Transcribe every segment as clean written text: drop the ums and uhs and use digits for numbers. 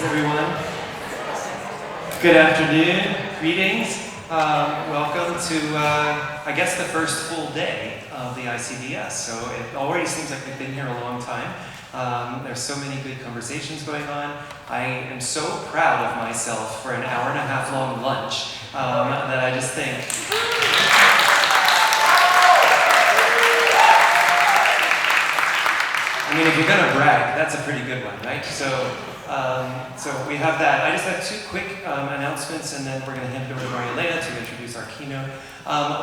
everyone. Good afternoon, greetings. Welcome to, I guess, the first full day of the ICDS. So it already seems like we've been here a long time. There's so many good conversations going on. I am so proud of myself for an hour-and-a-half long lunch that I just think, I mean, if you're gonna brag, that's a pretty good one, right? So we have that. I just have two quick announcements, and then we're gonna hand it over to Marlies to introduce our keynote.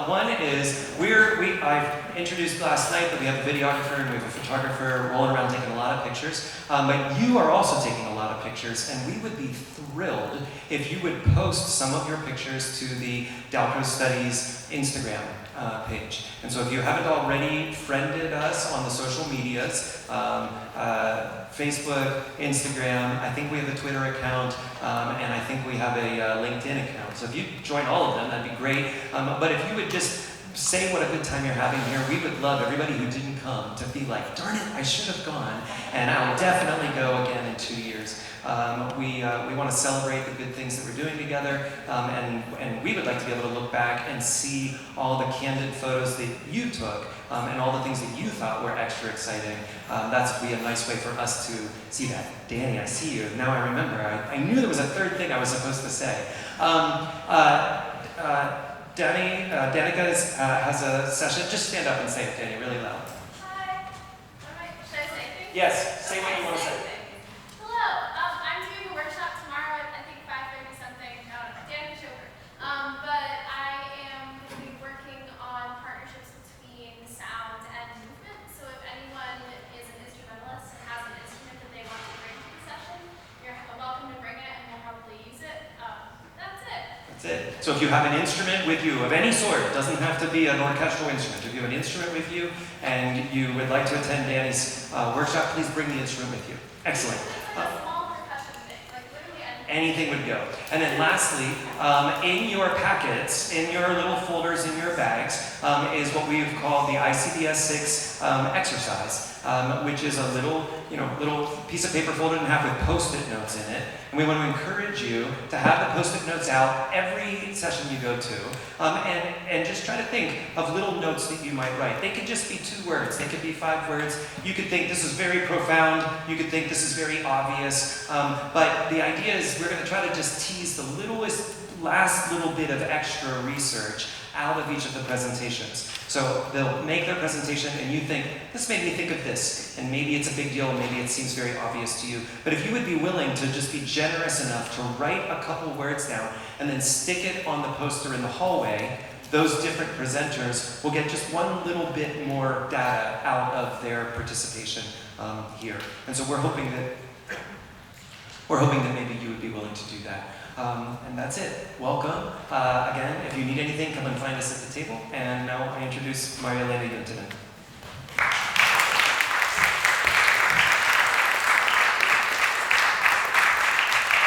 One is, I've introduced last night that we have a videographer and we have a photographer rolling around taking a lot of pictures, but you are also taking a lot of pictures, and we would be thrilled if you would post some of your pictures to the Dalcro Studies Instagram page. And so if you haven't already friended us on the social medias, Facebook, Instagram, I think we have a Twitter account, and I think we have a LinkedIn account. So if you join all of them, that'd be great. But if you would just say what a good time you're having here, we would love everybody who didn't come to be like, darn it, I should have gone, and I'll definitely go again in 2 years. We want to celebrate the good things that we're doing together, and we would like to be able to look back and see all the candid photos that you took, and all the things that you thought were extra exciting. That's be a nice way for us to see that. Danny, I see you. Now I remember. I knew there was a third thing I was supposed to say. Danica has a session. Just stand up and say it, Danny, really loud. Hi. Should I say anything? Yes, say what you want to say. Hello. I'm doing a workshop tomorrow at, I think, 5:30 something. Dan Choker. But I am going to be working on partnerships between sound and movement. So if anyone is an instrumentalist and has an instrument that they want to bring to the session, you're welcome to bring it, and we'll probably use it. That's it. That's it. So if you have an instrument with you of any sort, it doesn't have to be an orchestral instrument. If you have an instrument with you and you would like to attend Danny's workshop, please bring the instrument with you. Excellent. Like a small percussion thing, like literally anything would go. And then lastly, in your packets, in your little folders, in your bags, is what we've called the ICDS6 exercise, which is a little piece of paper folded in half with Post-it notes in it. And we want to encourage you to have the Post-it notes out every session you go to, and just try to think of little notes that you might write. They could just be 2 words. They could be 5 words. You could think this is very profound. You could think this is very obvious. But the idea is we're going to try to just tease the last little bit of extra research out of each of the presentations. So they'll make their presentation and you think, this made me think of this, and maybe it's a big deal, maybe it seems very obvious to you. But if you would be willing to just be generous enough to write a couple words down and then stick it on the poster in the hallway, those different presenters will get just one little bit more data out of their participation here. And so we're hoping that maybe you would be willing to do that. And that's it. Welcome. Again, if you need anything, come and find us at the table. And now I introduce Marlies Mujizers.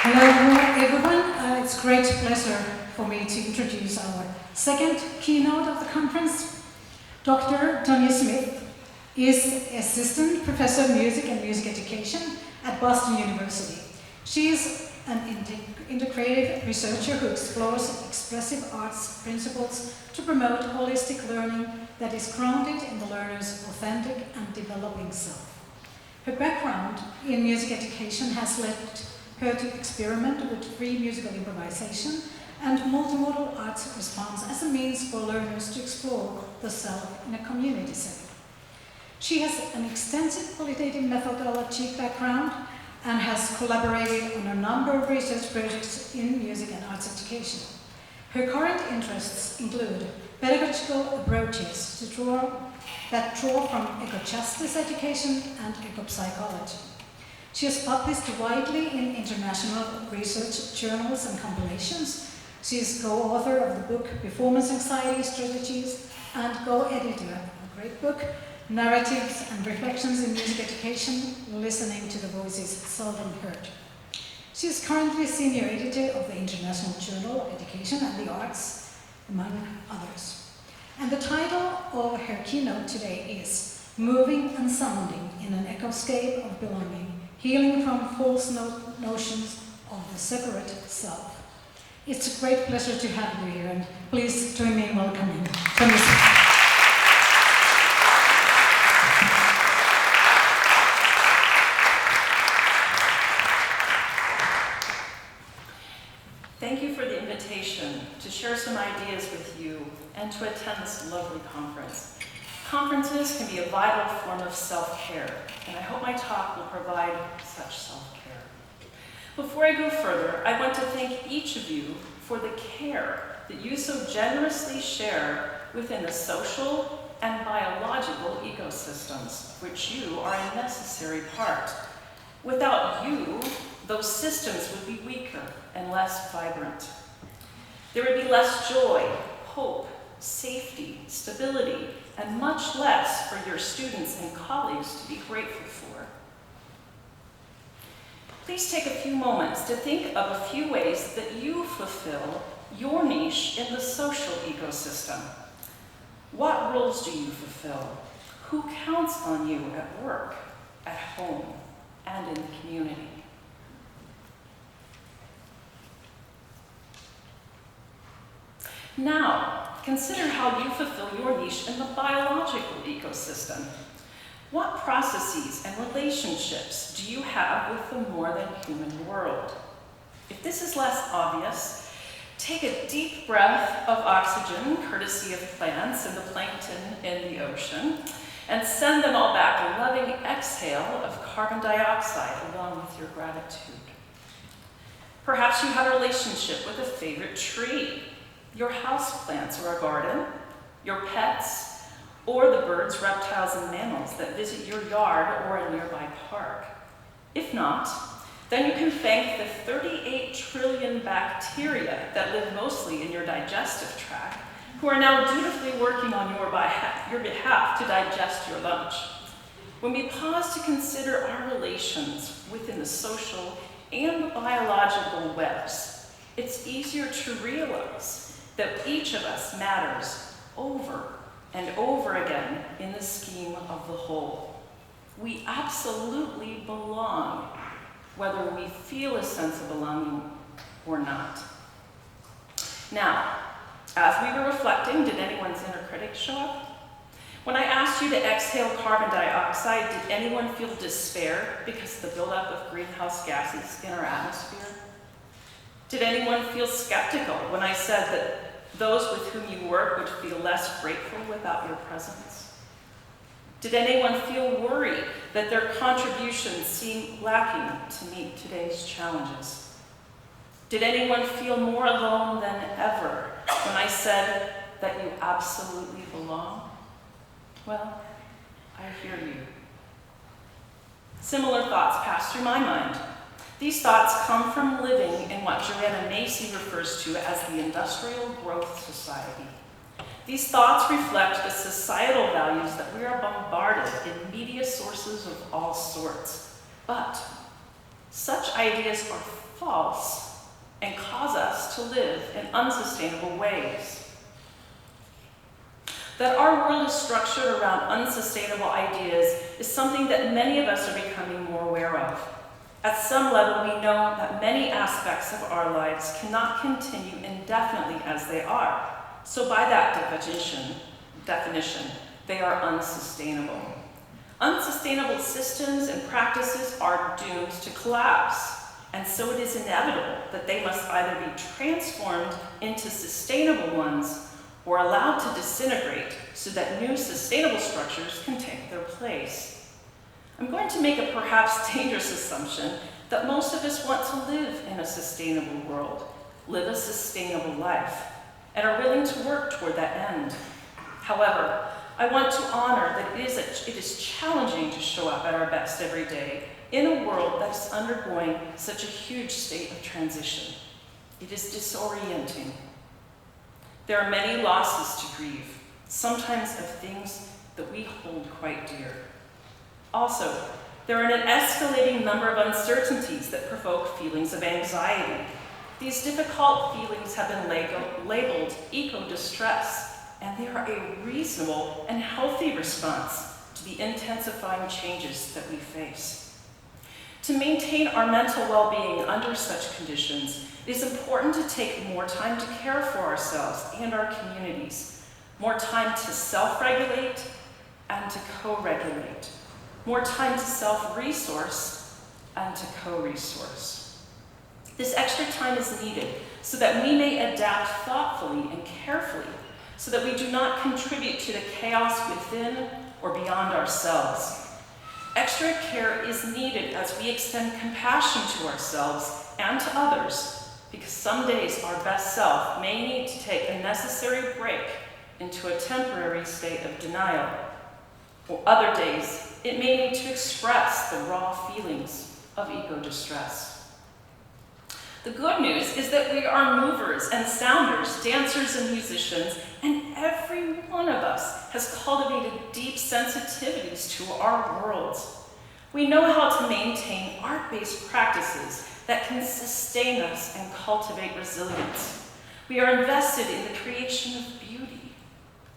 Hello everyone. It's a great pleasure for me to introduce our second keynote of the conference. Dr. Tawnya Smith is Assistant Professor of Music and Music Education at Boston University. She is an integrative researcher who explores expressive arts principles to promote holistic learning that is grounded in the learner's authentic and developing self. Her background in music education has led her to experiment with free musical improvisation and multimodal arts response as a means for learners to explore the self in a community setting. She has an extensive qualitative methodology background and has collaborated on a number of research projects in music and arts education. Her current interests include pedagogical approaches that draw from ecojustice education and ecopsychology. She has published widely in international research journals and compilations. She is co-author of the book Performance Anxiety Strategies and co-editor of a great book, Narratives and Reflections in Music Education, Listening to the Voices Seldom Heard. She is currently senior editor of the International Journal Education and the Arts, among others. And the title of her keynote today is Moving and Sounding in an Ecoscape of Belonging, healing from false notions of the separate self. It's a great pleasure to have you here, and please join me in welcoming Tawnya Smith. Thank you for the invitation to share some ideas with you and to attend this lovely conference. Conferences can be a vital form of self-care, and I hope my talk will provide such self-care. Before I go further, I want to thank each of you for the care that you so generously share within the social and biological ecosystems, which you are a necessary part. Without you, those systems would be weaker and less vibrant. There would be less joy, hope, safety, stability, and much less for your students and colleagues to be grateful for. Please take a few moments to think of a few ways that you fulfill your niche in the social ecosystem. What roles do you fulfill? Who counts on you at work, at home, and in the community? Now, consider how you fulfill your niche in the biological ecosystem. What processes and relationships do you have with the more than human world? If this is less obvious, take a deep breath of oxygen, courtesy of plants and the plankton in the ocean, and send them all back a loving exhale of carbon dioxide along with your gratitude. Perhaps you have a relationship with a favorite tree, your houseplants or a garden, your pets, or the birds, reptiles, and mammals that visit your yard or a nearby park. If not, then you can thank the 38 trillion bacteria that live mostly in your digestive tract, who are now dutifully working on your behalf to digest your lunch. When we pause to consider our relations within the social and the biological webs, it's easier to realize that each of us matters over and over again in the scheme of the whole. We absolutely belong, whether we feel a sense of belonging or not. Now, as we were reflecting, did anyone's inner critic show up? When I asked you to exhale carbon dioxide, did anyone feel despair because of the buildup of greenhouse gases in our atmosphere? Did anyone feel skeptical when I said that those with whom you work would feel less grateful without your presence? Did anyone feel worried that their contributions seem lacking to meet today's challenges? Did anyone feel more alone than ever when I said that you absolutely belong? Well, I hear you. Similar thoughts pass through my mind. These thoughts come from living in what Joanna Macy refers to as the industrial growth society. These thoughts reflect the societal values that we are bombarded in media sources of all sorts. But such ideas are false and cause us to live in unsustainable ways. That our world is structured around unsustainable ideas is something that many of us are becoming more aware of. At some level, we know that many aspects of our lives cannot continue indefinitely as they are. So by that definition, they are unsustainable. Unsustainable systems and practices are doomed to collapse, and so it is inevitable that they must either be transformed into sustainable ones or allowed to disintegrate so that new sustainable structures can take their place. I'm going to make a perhaps dangerous assumption that most of us want to live in a sustainable world, live a sustainable life, and are willing to work toward that end. However, I want to honor that it is challenging to show up at our best every day in a world that is undergoing such a huge state of transition. It is disorienting. There are many losses to grieve, sometimes of things that we hold quite dear. Also, there are an escalating number of uncertainties that provoke feelings of anxiety. These difficult feelings have been labeled eco-distress, and they are a reasonable and healthy response to the intensifying changes that we face. To maintain our mental well-being under such conditions, it is important to take more time to care for ourselves and our communities, more time to self-regulate and to co-regulate, more time to self-resource and to co-resource. This extra time is needed so that we may adapt thoughtfully and carefully, so that we do not contribute to the chaos within or beyond ourselves. Extra care is needed as we extend compassion to ourselves and to others, because some days our best self may need to take a necessary break into a temporary state of denial, or other days it may need to express the raw feelings of eco-distress. The good news is that we are movers and sounders, dancers and musicians, and every one of us has cultivated deep sensitivities to our worlds. We know how to maintain art-based practices that can sustain us and cultivate resilience. We are invested in the creation of beauty.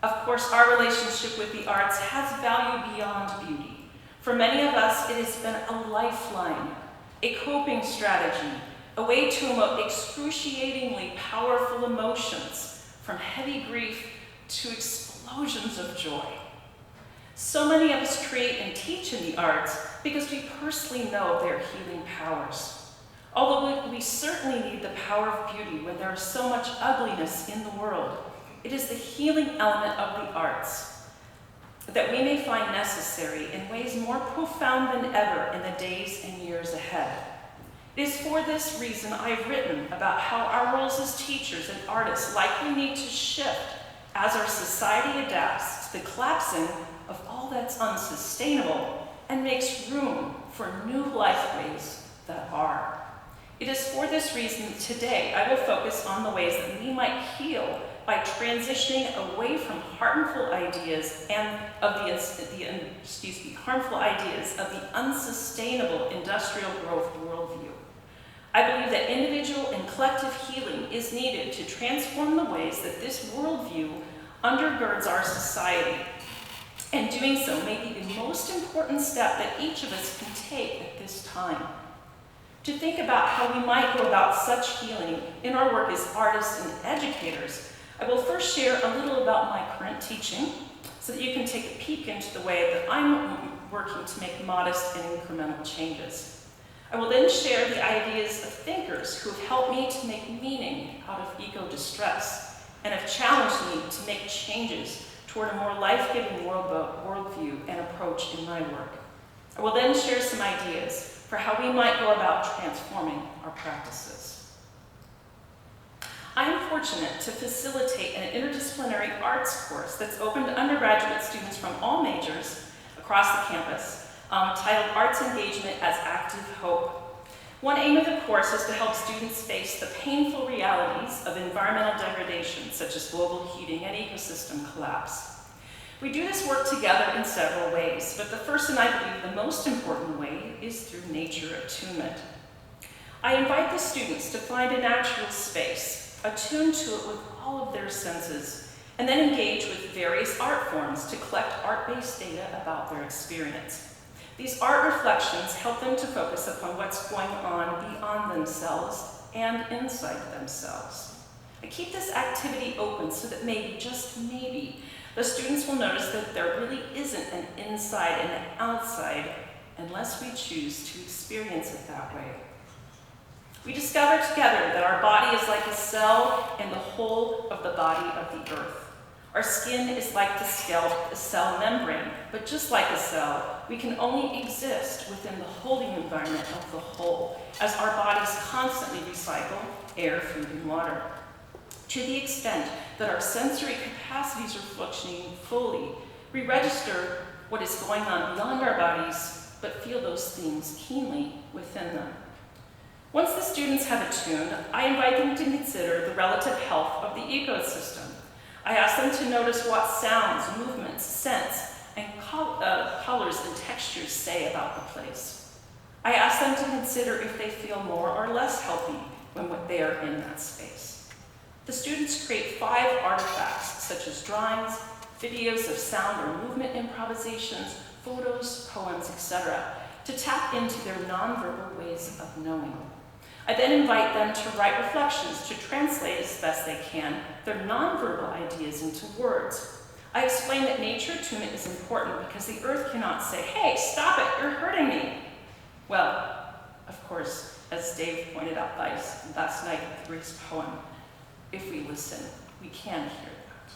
Of course, our relationship with the arts has value beyond beauty. For many of us, it has been a lifeline, a coping strategy, a way to emote excruciatingly powerful emotions, from heavy grief to explosions of joy. So many of us create and teach in the arts because we personally know their healing powers. Although we certainly need the power of beauty when there is so much ugliness in the world, it is the healing element of the arts that we may find necessary in ways more profound than ever in the days and years ahead. It is for this reason I've written about how our roles as teachers and artists likely need to shift as our society adapts to the collapsing of all that's unsustainable and makes room for new lifeways that are. It is for this reason that today I will focus on the ways that we might heal by transitioning away from harmful ideas and harmful ideas of the unsustainable industrial growth worldview. I believe that individual and collective healing is needed to transform the ways that this worldview undergirds our society. And doing so may be the most important step that each of us can take at this time. To think about how we might go about such healing in our work as artists and educators, I will first share a little about my current teaching so that you can take a peek into the way that I'm working to make modest and incremental changes. I will then share the ideas of thinkers who have helped me to make meaning out of eco-distress and have challenged me to make changes toward a more life-giving worldview and approach in my work. I will then share some ideas for how we might go about transforming our practices. I am fortunate to facilitate an interdisciplinary arts course that's open to undergraduate students from all majors across the campus, titled Arts Engagement as Active Hope. One aim of the course is to help students face the painful realities of environmental degradation, such as global heating and ecosystem collapse. We do this work together in several ways, but the first and I believe the most important way is through nature attunement. I invite the students to find a natural space, attune to it with all of their senses, and then engage with various art forms to collect art-based data about their experience. These art reflections help them to focus upon what's going on beyond themselves and inside themselves. I keep this activity open so that maybe, just maybe, the students will notice that there really isn't an inside and an outside unless we choose to experience it that way. We discover together that our body is like a cell and the whole of the body of the earth. Our skin is like the cell membrane, but just like a cell, we can only exist within the holding environment of the whole, as our bodies constantly recycle air, food, and water. To the extent that our sensory capacities are functioning fully, we register what is going on beyond our bodies, but feel those things keenly within them. Once the students have attuned, I invite them to consider the relative health of the ecosystem. I ask them to notice what sounds, movements, scents, and colors and textures say about the place. I ask them to consider if they feel more or less healthy when they are in that space. The students create 5 artifacts, such as drawings, videos of sound or movement improvisations, photos, poems, etc., to tap into their nonverbal ways of knowing. I then invite them to write reflections to translate as best they can their nonverbal ideas into words. I explain that nature attunement is important because the earth cannot say, "Hey, stop it, you're hurting me." Well, of course, as Dave pointed out last night in Rick's poem, if we listen, we can hear that.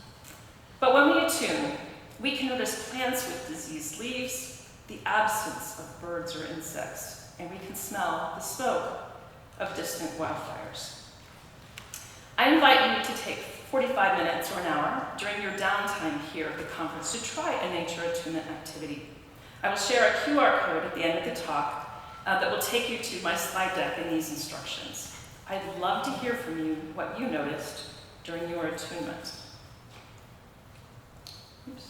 But when we attune, we can notice plants with diseased leaves, the absence of birds or insects, and we can smell the smoke of distant wildfires. I invite you to take 45 minutes or an hour during your downtime here at the conference to try a nature attunement activity. I will share a QR code at the end of the talk that will take you to my slide deck and these instructions. I'd love to hear from you what you noticed during your attunement. Oops.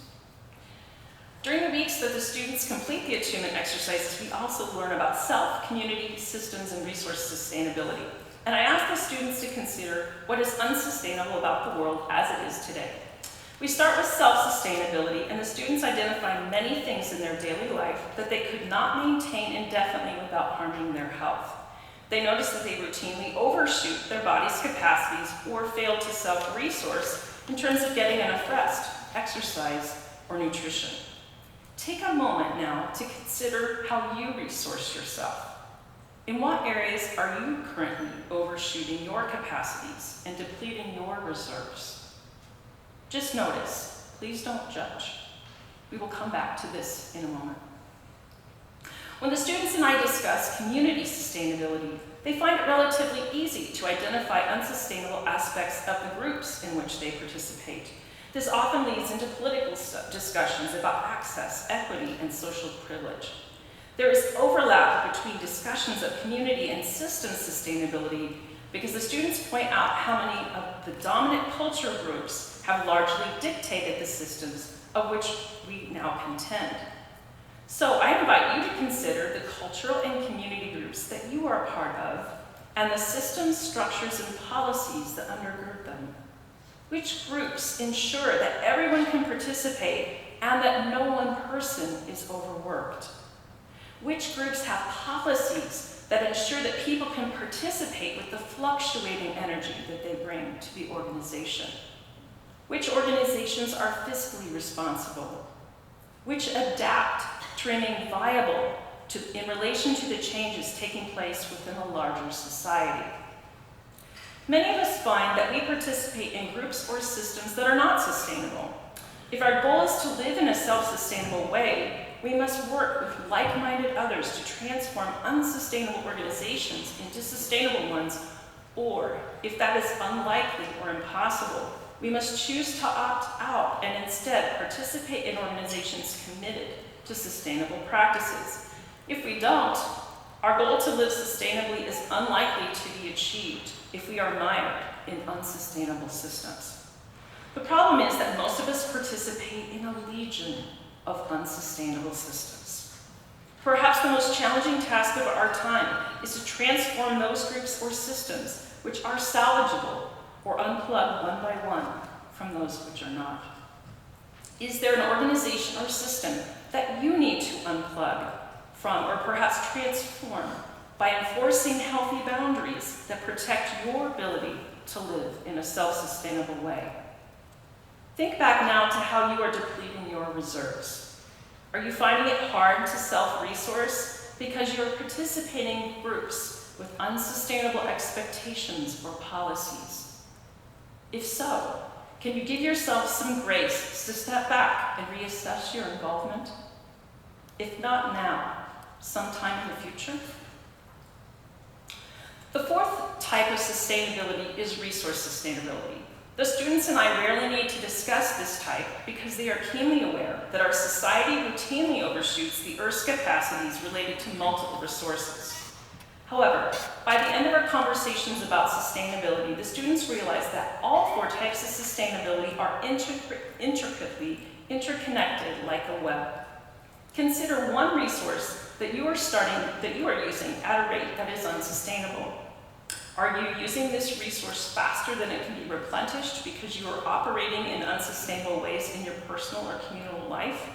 During the weeks that the students complete the attunement exercises, we also learn about self, community, systems, and resource sustainability. And I ask the students to consider what is unsustainable about the world as it is today. We start with self-sustainability, and the students identify many things in their daily life that they could not maintain indefinitely without harming their health. They notice that they routinely overshoot their body's capacities or fail to self-resource in terms of getting enough rest, exercise, or nutrition. Take a moment now to consider how you resource yourself. In what areas are you currently overshooting your capacities and depleting your reserves? Just notice, please don't judge. We will come back to this in a moment. When the students and I discuss community sustainability, they find it relatively easy to identify unsustainable aspects of the groups in which they participate. This often leads into political discussions about access, equity, and social privilege. There is overlap between discussions of community and system sustainability because the students point out how many of the dominant culture groups have largely dictated the systems of which we now contend. So I invite you to consider the cultural and community groups that you are a part of and the systems, structures, and policies that undergird them. Which groups ensure that everyone can participate and that no one person is overworked? Which groups have policies that ensure that people can participate with the fluctuating energy that they bring to the organization? Which organizations are fiscally responsible? Which adapt to remain viable in relation to the changes taking place within a larger society? Many of us find that we participate in groups or systems that are not sustainable. If our goal is to live in a self-sustainable way, we must work with like-minded others to transform unsustainable organizations into sustainable ones, or if that is unlikely or impossible, we must choose to opt out and instead participate in organizations committed to sustainable practices. If we don't, our goal to live sustainably is unlikely to be achieved if we are mired in unsustainable systems. The problem is that most of us participate in a legion of unsustainable systems. Perhaps the most challenging task of our time is to transform those groups or systems which are salvageable or unplug one by one from those which are not. Is there an organization or system that you need to unplug from or perhaps transform by enforcing healthy boundaries that protect your ability to live in a self-sustainable way? Think back now to how you are depleting your reserves. Are you finding it hard to self-resource because you are participating in groups with unsustainable expectations or policies? If so, can you give yourself some grace to step back and reassess your involvement? If not now, sometime in the future? The fourth type of sustainability is resource sustainability. The students and I rarely need to discuss this type because they are keenly aware that our society routinely overshoots the Earth's capacities related to multiple resources. However, by the end of our conversations about sustainability, the students realize that all four types of sustainability are intricately interconnected like a web. Consider one resource that you are using at a rate that is unsustainable. Are you using this resource faster than it can be replenished because you are operating in unsustainable ways in your personal or communal life?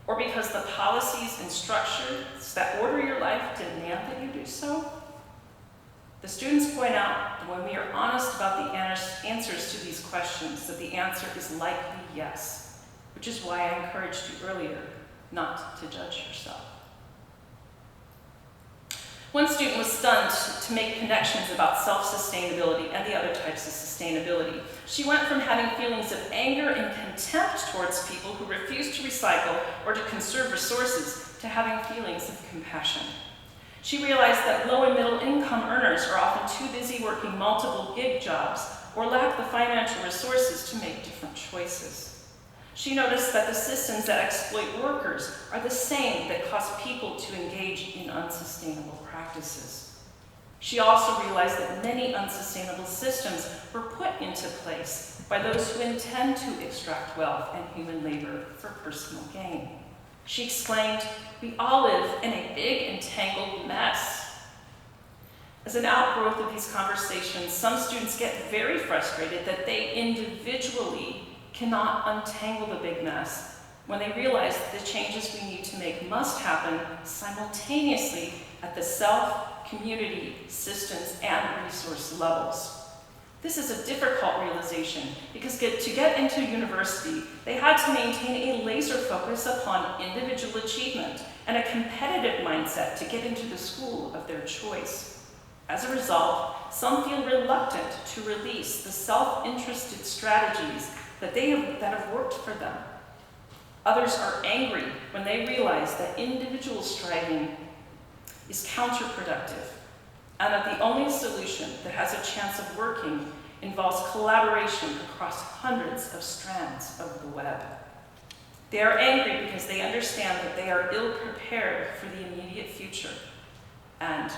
or because the policies and structures that order your life demand that you do so? The students point out that when we are honest about the answers to these questions, that the answer is likely yes, which is why I encouraged you earlier not to judge yourself. One student was stunned to make connections about self-sustainability and the other types of sustainability. She went from having feelings of anger and contempt towards people who refuse to recycle or to conserve resources to having feelings of compassion. She realized that low and middle income earners are often too busy working multiple gig jobs or lack the financial resources to make different choices. She noticed that the systems that exploit workers are the same that cause people to engage in unsustainable practices. She also realized that many unsustainable systems were put into place by those who intend to extract wealth and human labor for personal gain. She explained, "We all live in a big and tangled mess." As an outgrowth of these conversations, some students get very frustrated that they individually cannot untangle the big mess when they realize that the changes we need to make must happen simultaneously at the self, community, systems, and resource levels. This is a difficult realization because to get into university, they had to maintain a laser focus upon individual achievement and a competitive mindset to get into the school of their choice. As a result, some feel reluctant to release the self-interested strategies that have worked for them. Others are angry when they realize that individual striving is counterproductive, and that the only solution that has a chance of working involves collaboration across hundreds of strands of the web. They are angry because they understand that they are ill-prepared for the immediate future, and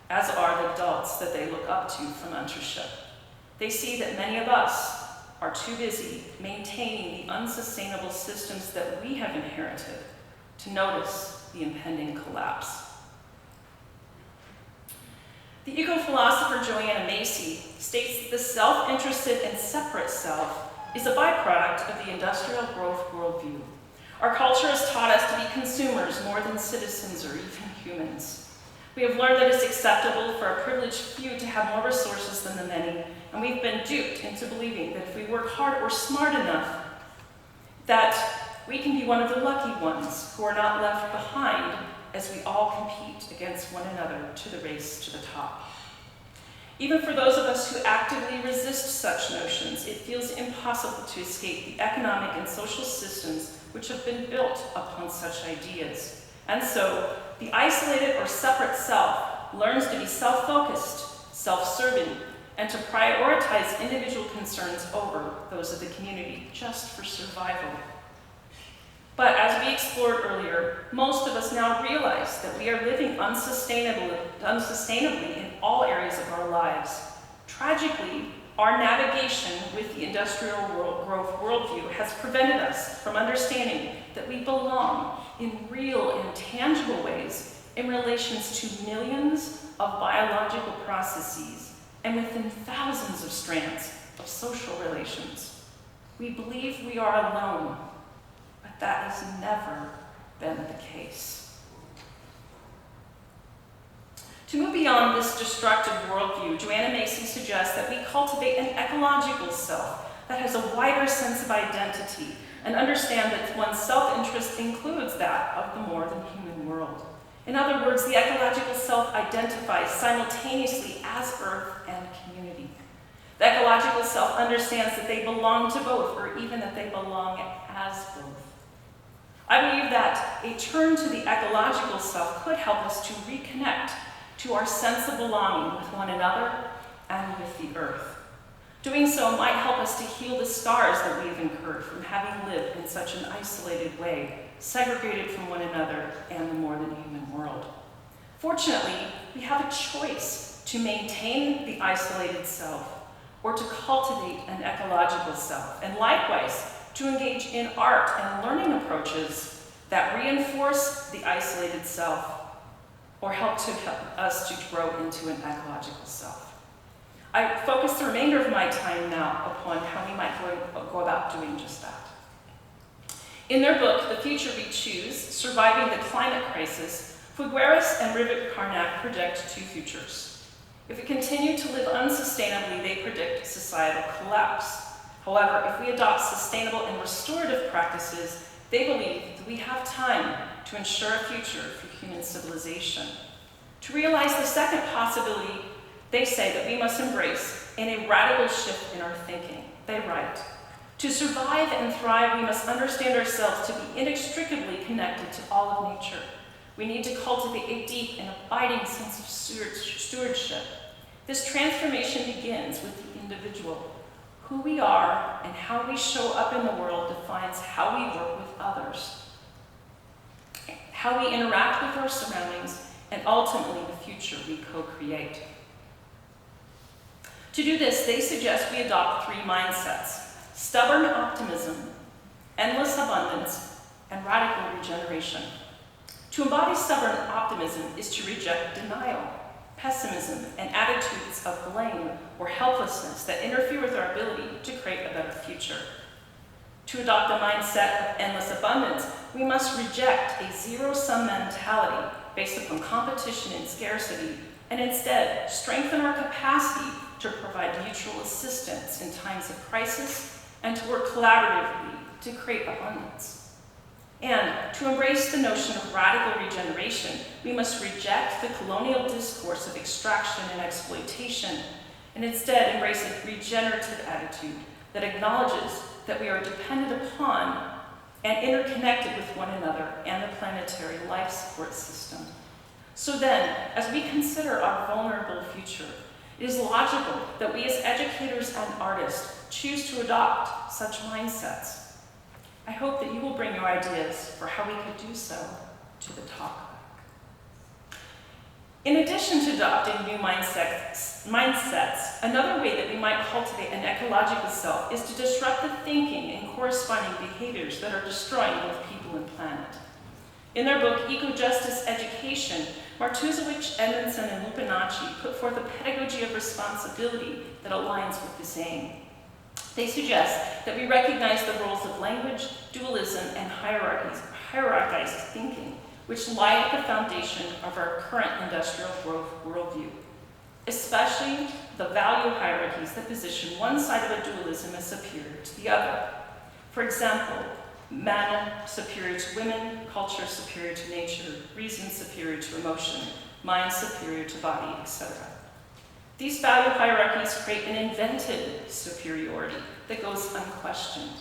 as are the adults that they look up to for mentorship. They see that many of us are too busy maintaining the unsustainable systems that we have inherited to notice the impending collapse. The eco-philosopher Joanna Macy states that the self-interested and separate self is a byproduct of the industrial growth worldview. Our culture has taught us to be consumers more than citizens or even humans. We have learned that it's acceptable for a privileged few to have more resources than the many, and we've been duped into believing that if we work hard or smart enough, that we can be one of the lucky ones who are not left behind as we all compete against one another to the race to the top. Even for those of us who actively resist such notions, it feels impossible to escape the economic and social systems which have been built upon such ideas. And so, the isolated or separate self learns to be self-focused, self-serving, and to prioritize individual concerns over those of the community just for survival. But as we explored earlier, most of us now realize that we are living unsustainably in all areas of our lives. Tragically, our navigation with the industrial growth worldview has prevented us from understanding that we belong in real and tangible ways in relations to millions of biological processes and within thousands of strands of social relations. We believe we are alone, but that has never been the case. To move beyond this destructive worldview, Joanna Macy suggests that we cultivate an ecological self that has a wider sense of identity and understand that one's self-interest includes that of the more than human world. In other words, the ecological self identifies simultaneously as Earth and community. The ecological self understands that they belong to both, or even that they belong as both. I believe that a turn to the ecological self could help us to reconnect to our sense of belonging with one another and with the earth. Doing so might help us to heal the scars that we have incurred from having lived in such an isolated way, segregated from one another and the more than human world. Fortunately, we have a choice to maintain the isolated self or to cultivate an ecological self, and likewise, to engage in art and learning approaches that reinforce the isolated self or help us to grow into an ecological self. I focus the remainder of my time now upon how we might go about doing just that. In their book, The Future We Choose, Surviving the Climate Crisis, Figueres and Rivett-Carnac predict two futures. If we continue to live unsustainably, they predict societal collapse. However, if we adopt sustainable and restorative practices, they believe that we have time to ensure a future for human civilization. To realize the second possibility, they say that we must embrace a radical shift in our thinking. They write, "To survive and thrive, we must understand ourselves to be inextricably connected to all of nature. We need to cultivate a deep and abiding sense of stewardship. This transformation begins with the individual. Who we are and how we show up in the world defines how we work with others, how we interact with our surroundings, and ultimately the future we co-create." To do this, they suggest we adopt three mindsets: stubborn optimism, endless abundance, and radical regeneration. To embody stubborn optimism is to reject denial, pessimism, and attitudes of blame or helplessness that interfere with our ability to create a better future. To adopt a mindset of endless abundance, we must reject a zero-sum mentality based upon competition and scarcity, and instead strengthen our capacity to provide mutual assistance in times of crisis and to work collaboratively to create abundance. And to embrace the notion of radical regeneration, we must reject the colonial discourse of extraction and exploitation, and instead embrace a regenerative attitude that acknowledges that we are dependent upon and interconnected with one another and the planetary life support system. So then, as we consider our vulnerable future, it is logical that we as educators and artists choose to adopt such mindsets. I hope that you will bring your ideas for how we could do so to the talk. In addition to adopting new mindsets, another way that we might cultivate an ecological self is to disrupt the thinking and corresponding behaviors that are destroying both people and planet. In their book, Ecojustice Education, Martuzowicz, Edmondson, and Lupinacci put forth a pedagogy of responsibility that aligns with this aim. They suggest that we recognize the roles of language, dualism, and hierarchized thinking, which lie at the foundation of our current industrial growth worldview, especially the value hierarchies that position one side of a dualism as superior to the other. For example, man superior to women, culture superior to nature, reason superior to emotion, mind superior to body, etc. These value hierarchies create an invented superiority that goes unquestioned.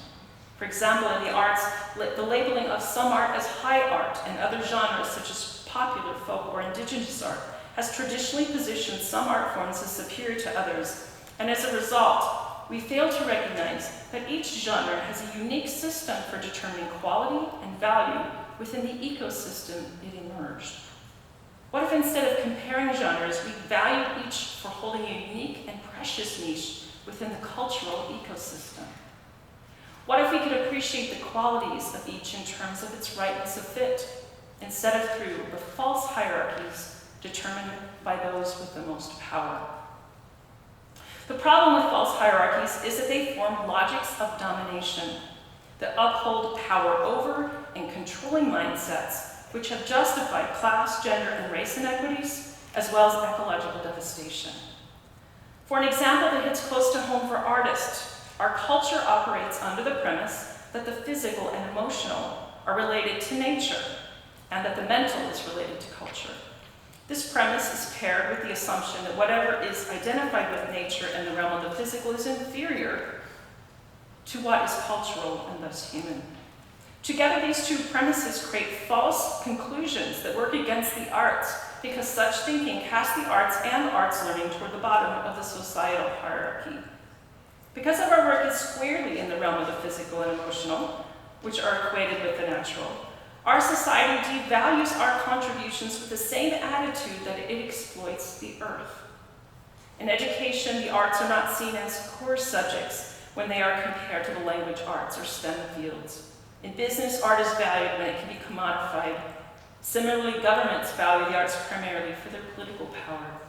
For example, in the arts, the labeling of some art as high art and other genres such as popular, folk, or indigenous art has traditionally positioned some art forms as superior to others, and as a result, we fail to recognize that each genre has a unique system for determining quality and value within the ecosystem it emerged. What if instead of comparing genres, we valued each for holding a unique and precious niche within the cultural ecosystem? What if we could appreciate the qualities of each in terms of its rightness of fit, instead of through the false hierarchies determined by those with the most power? The problem with false hierarchies is that they form logics of domination that uphold power over and controlling mindsets which have justified class, gender, and race inequities, as well as ecological devastation. For an example that hits close to home for artists, our culture operates under the premise that the physical and emotional are related to nature, and that the mental is related to culture. This premise is paired with the assumption that whatever is identified with nature in the realm of the physical is inferior to what is cultural and thus human. Together, these two premises create false conclusions that work against the arts, because such thinking casts the arts and arts learning toward the bottom of the societal hierarchy. Because of our work is squarely in the realm of the physical and emotional, which are equated with the natural, our society devalues our contributions with the same attitude that it exploits the earth. In education, the arts are not seen as core subjects when they are compared to the language arts or STEM fields. In business, art is valued when it can be commodified. Similarly, governments value the arts primarily for their political power.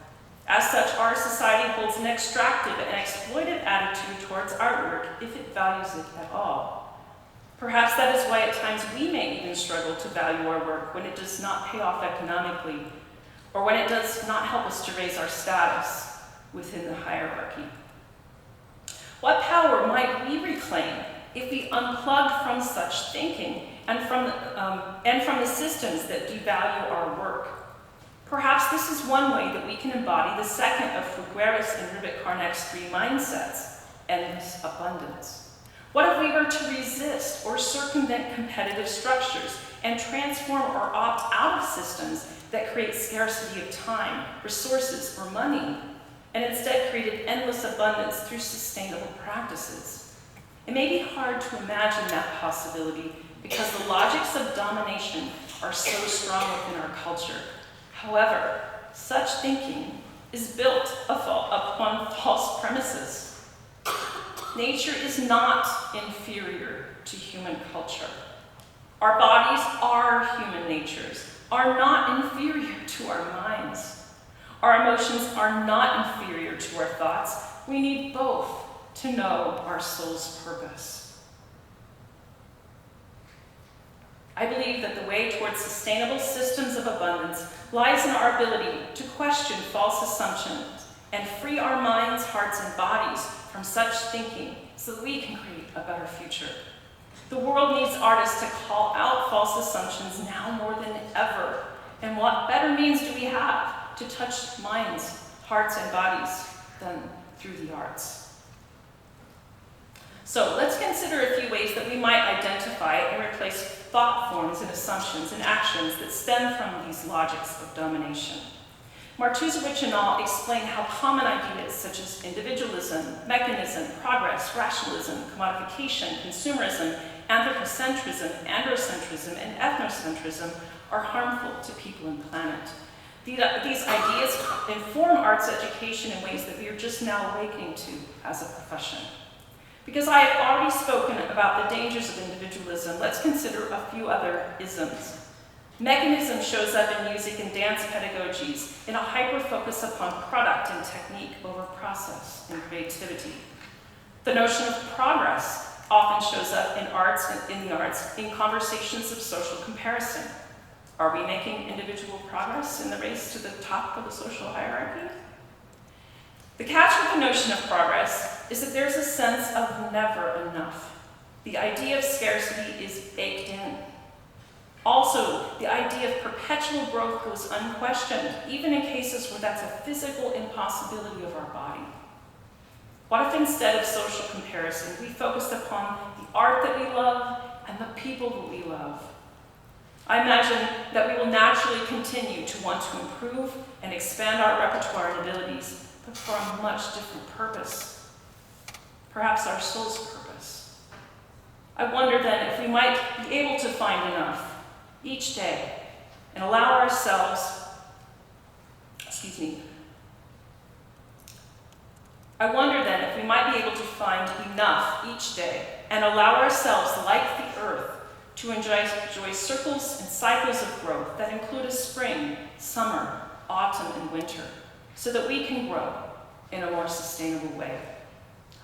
As such, our society holds an extractive and exploitive attitude towards artwork if it values it at all. Perhaps that is why at times we may even struggle to value our work when it does not pay off economically, or when it does not help us to raise our status within the hierarchy. What power might we reclaim if we unplug from such thinking and from the systems that devalue our work? Perhaps this is one way that we can embody the second of Figueres and Ribet-Carnec's three mindsets, endless abundance. What if we were to resist or circumvent competitive structures and transform or opt out of systems that create scarcity of time, resources, or money, and instead created endless abundance through sustainable practices? It may be hard to imagine that possibility because the logics of domination are so strong within our culture. However, such thinking is built upon false premises. Nature is not inferior to human culture. Our bodies are human natures, are not inferior to our minds. Our emotions are not inferior to our thoughts. We need both to know our soul's purpose. I believe that the way towards sustainable systems of abundance lies in our ability to question false assumptions and free our minds, hearts, and bodies from such thinking so that we can create a better future. The world needs artists to call out false assumptions now more than ever. And what better means do we have to touch minds, hearts, and bodies than through the arts? So let's consider a few ways that we might identify and replace thought forms and assumptions and actions that stem from these logics of domination. Mujizers and al. Explain how common ideas such as individualism, mechanism, progress, rationalism, commodification, consumerism, anthropocentrism, androcentrism, and ethnocentrism are harmful to people and planet. These ideas inform arts education in ways that we are just now awakening to as a profession. Because I have already spoken about the dangers of individualism, let's consider a few other isms. Mechanism shows up in music and dance pedagogies in a hyper-focus upon product and technique over process and creativity. The notion of progress often shows up in the arts in conversations of social comparison. Are we making individual progress in the race to the top of the social hierarchy? The catch with the notion of progress is that there's a sense of never enough. The idea of scarcity is baked in. Also, the idea of perpetual growth goes unquestioned, even in cases where that's a physical impossibility of our body. What if instead of social comparison, we focused upon the art that we love and the people that we love? I imagine that we will naturally continue to want to improve and expand our repertoire and abilities, but for a much different purpose. Perhaps our soul's purpose. I wonder then if we might be able to find enough each day and allow ourselves, I wonder then if we might be able to find enough each day and allow ourselves, like the earth, to enjoy circles and cycles of growth that include a spring, summer, autumn, and winter, so that we can grow in a more sustainable way.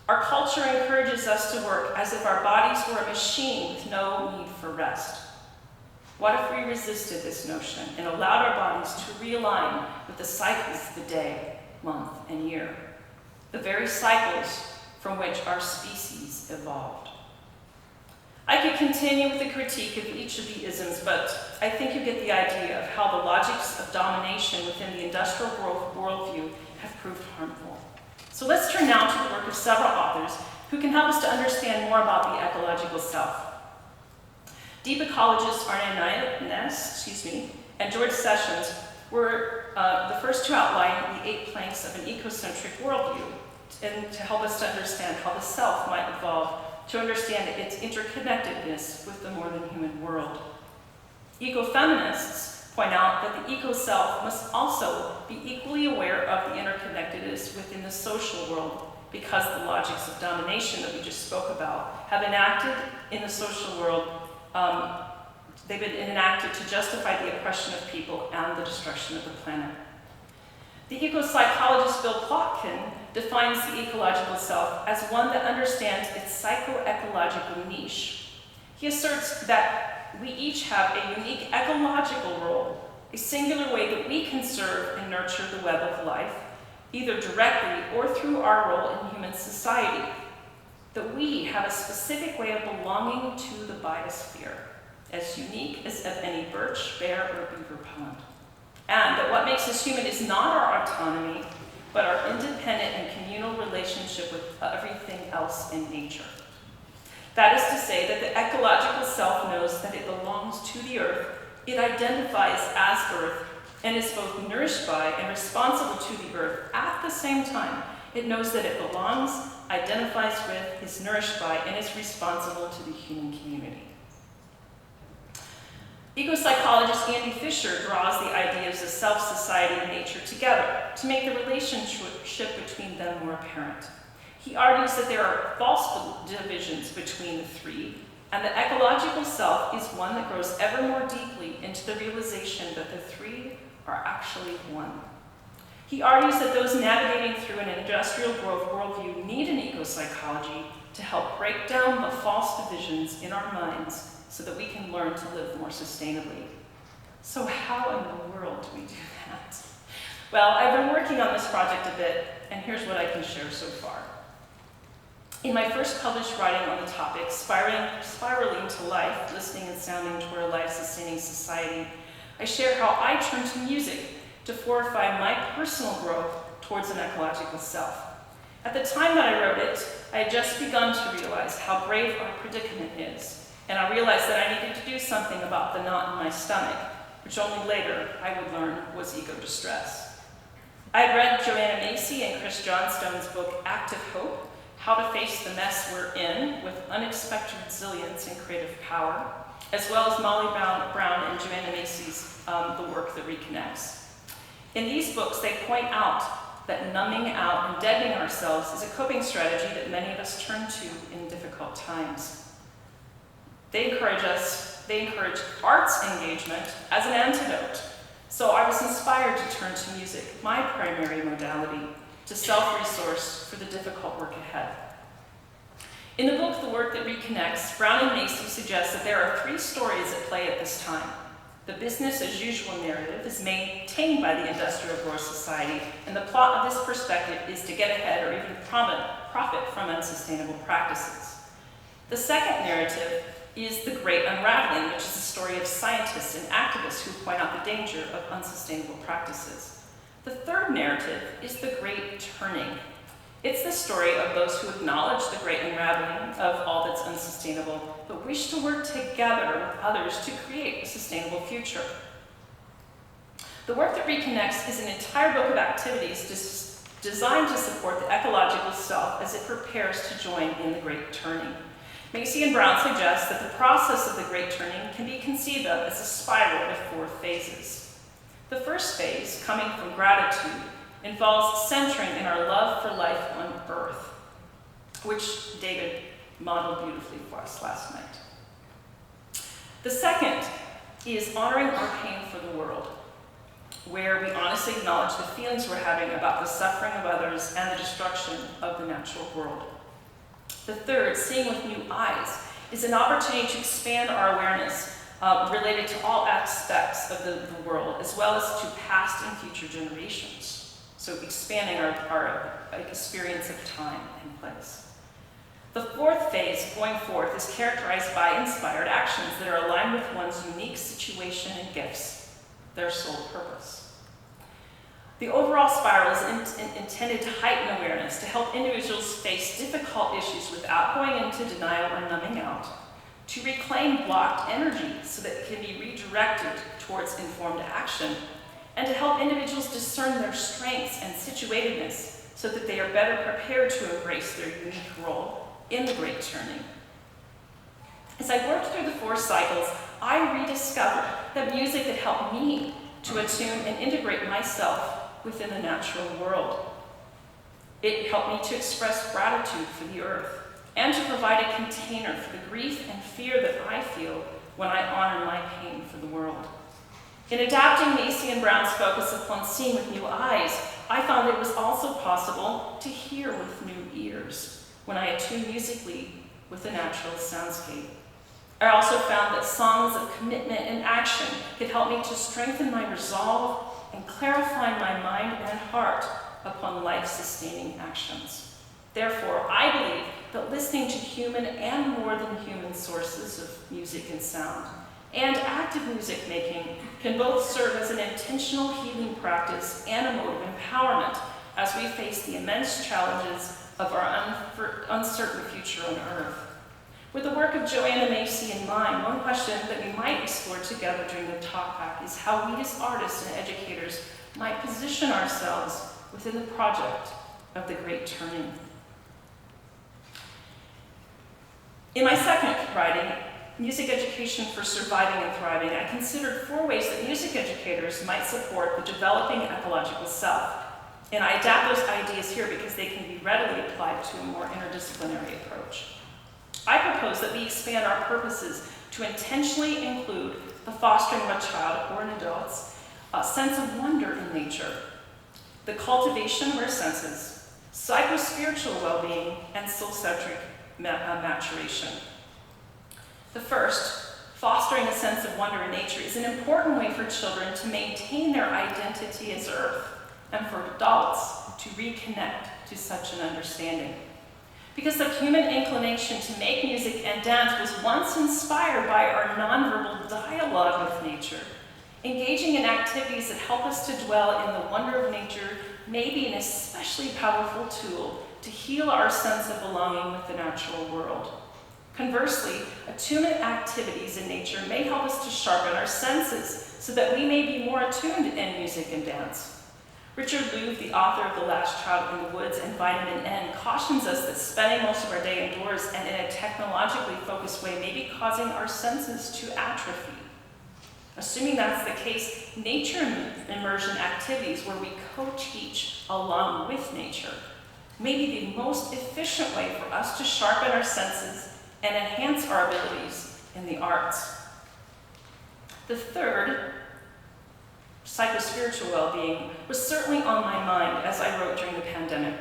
Our culture encourages us to work as if our bodies were a machine with no need for rest. What if we resisted this notion and allowed our bodies to realign with the cycles of the day, month, and year, the very cycles from which our species evolved? I could continue with the critique of each of the isms, but I think you get the idea of how the logics of domination within the industrial growth worldview have proved harmful. So let's turn now to the work of several authors who can help us to understand more about the ecological self. Deep ecologists Arne Ness, and George Sessions were the first to outline the 8 planks of an ecocentric worldview and to help us to understand how the self might evolve to understand its interconnectedness with the more than human world. Ecofeminists point out that the eco-self must also be equally aware of the interconnectedness within the social world because the logics of domination that we just spoke about have enacted in the social world. They've been enacted to justify the oppression of people and the destruction of the planet. The eco-psychologist Bill Plotkin defines the ecological self as one that understands its psycho-ecological niche He asserts that we each have a unique ecological role, a singular way that we can serve and nurture the web of life, either directly or through our role in human society. That we have a specific way of belonging to the biosphere, as unique as of any birch, bear, or beaver pond. And that what makes us human is not our autonomy, but our independent and communal relationship with everything else in nature. That is to say that the ecological self knows that it belongs to the earth, it identifies as earth, and is both nourished by and responsible to the earth at the same time. It knows that it belongs, identifies with, is nourished by, and is responsible to the human community. Ecopsychologist Andy Fisher draws the ideas of self, society, and nature together to make the relationship between them more apparent. He argues that there are false divisions between the three, and the ecological self is one that grows ever more deeply into the realization that the three are actually one. He argues that those navigating through an industrial growth worldview need an ecopsychology to help break down the false divisions in our minds so that we can learn to live more sustainably. So how in the world do we do that? Well, I've been working on this project a bit, and here's what I can share so far. In my first published writing on the topic, Spiraling to Life, Listening and Sounding Toward a Life-Sustaining Society, I share how I turned to music to fortify my personal growth towards an ecological self. At the time that I wrote it, I had just begun to realize how grave our predicament is, and I realized that I needed to do something about the knot in my stomach, which only later I would learn was eco-distress. I had read Joanna Macy and Chris Johnstone's book, Active Hope, How to Face the Mess We're In with Unexpected Resilience and Creative Power, as well as Molly Brown and Joanna Macy's The Work That Reconnects. In these books, they point out that numbing out and deadening ourselves is a coping strategy that many of us turn to in difficult times. They encourage arts engagement as an antidote. So I was inspired to turn to music, my primary modality, to self-resource for the difficult work ahead. In the book, The Work That Reconnects, Brown and Macy suggest that there are three stories at play at this time. The business as usual narrative is maintained by the industrial growth society, and the plot of this perspective is to get ahead or even profit from unsustainable practices. The second narrative is the Great Unraveling, which is the story of scientists and activists who point out the danger of unsustainable practices. The third narrative is the Great Turning. It's the story of those who acknowledge the great unraveling of all that's unsustainable, but wish to work together with others to create a sustainable future. The Work That Reconnects is an entire book of activities designed to support the ecological self as it prepares to join in the Great Turning. Macy and Brown suggest that the process of the Great Turning can be conceived of as a spiral with 4 phases. The first phase, coming from gratitude, involves centering in our love for life on Earth, which David modeled beautifully for us last night. The second is honoring our pain for the world, where we honestly acknowledge the feelings we're having about the suffering of others and the destruction of the natural world. The third, seeing with new eyes, is an opportunity to expand our awareness related to all aspects of the world, as well as to past and future generations. So expanding our experience of time and place. The fourth phase, going forth, is characterized by inspired actions that are aligned with one's unique situation and gifts, their sole purpose. The overall spiral is intended to heighten awareness, to help individuals face difficult issues without going into denial or numbing out, to reclaim blocked energy so that it can be redirected towards informed action, and to help individuals discern their strengths and situatedness so that they are better prepared to embrace their unique role in the Great Turning. As I worked through the 4 cycles, I rediscovered that music had helped me to attune and integrate myself within the natural world. It helped me to express gratitude for the earth and to provide a container for the grief and fear that I feel when I honor my pain for the world. In adapting Macy and Brown's focus upon seeing with new eyes, I found it was also possible to hear with new ears when I attune musically with the natural soundscape. I also found that songs of commitment and action could help me to strengthen my resolve and clarify my mind and heart upon life-sustaining actions. Therefore, I believe that listening to human and more than human sources of music and sound and active music making can both serve as an intentional healing practice and a mode of empowerment as we face the immense challenges of our uncertain future on Earth. With the work of Joanna Macy in mind, one question that we might explore together during the talkback is how we as artists and educators might position ourselves within the project of the Great Turning. In my second writing, Music Education for Surviving and Thriving, I considered 4 ways that music educators might support the developing ecological self. And I adapt those ideas here because they can be readily applied to a more interdisciplinary approach. I propose that we expand our purposes to intentionally include the fostering of a child or an adult's sense of wonder in nature, the cultivation of our senses, psycho-spiritual well-being, and soul-centric maturation. The first, fostering a sense of wonder in nature, is an important way for children to maintain their identity as Earth, and for adults to reconnect to such an understanding. Because the human inclination to make music and dance was once inspired by our nonverbal dialogue with nature. Engaging in activities that help us to dwell in the wonder of nature may be an especially powerful tool to heal our sense of belonging with the natural world. Conversely, attunement activities in nature may help us to sharpen our senses so that we may be more attuned in music and dance. Richard Louv, the author of The Last Child in the Woods and Vitamin N, cautions us that spending most of our day indoors and in a technologically focused way may be causing our senses to atrophy. Assuming that's the case, nature immersion activities where we co-teach along with nature may be the most efficient way for us to sharpen our senses and enhance our abilities in the arts. The third, psycho-spiritual well-being, was certainly on my mind as I wrote during the pandemic.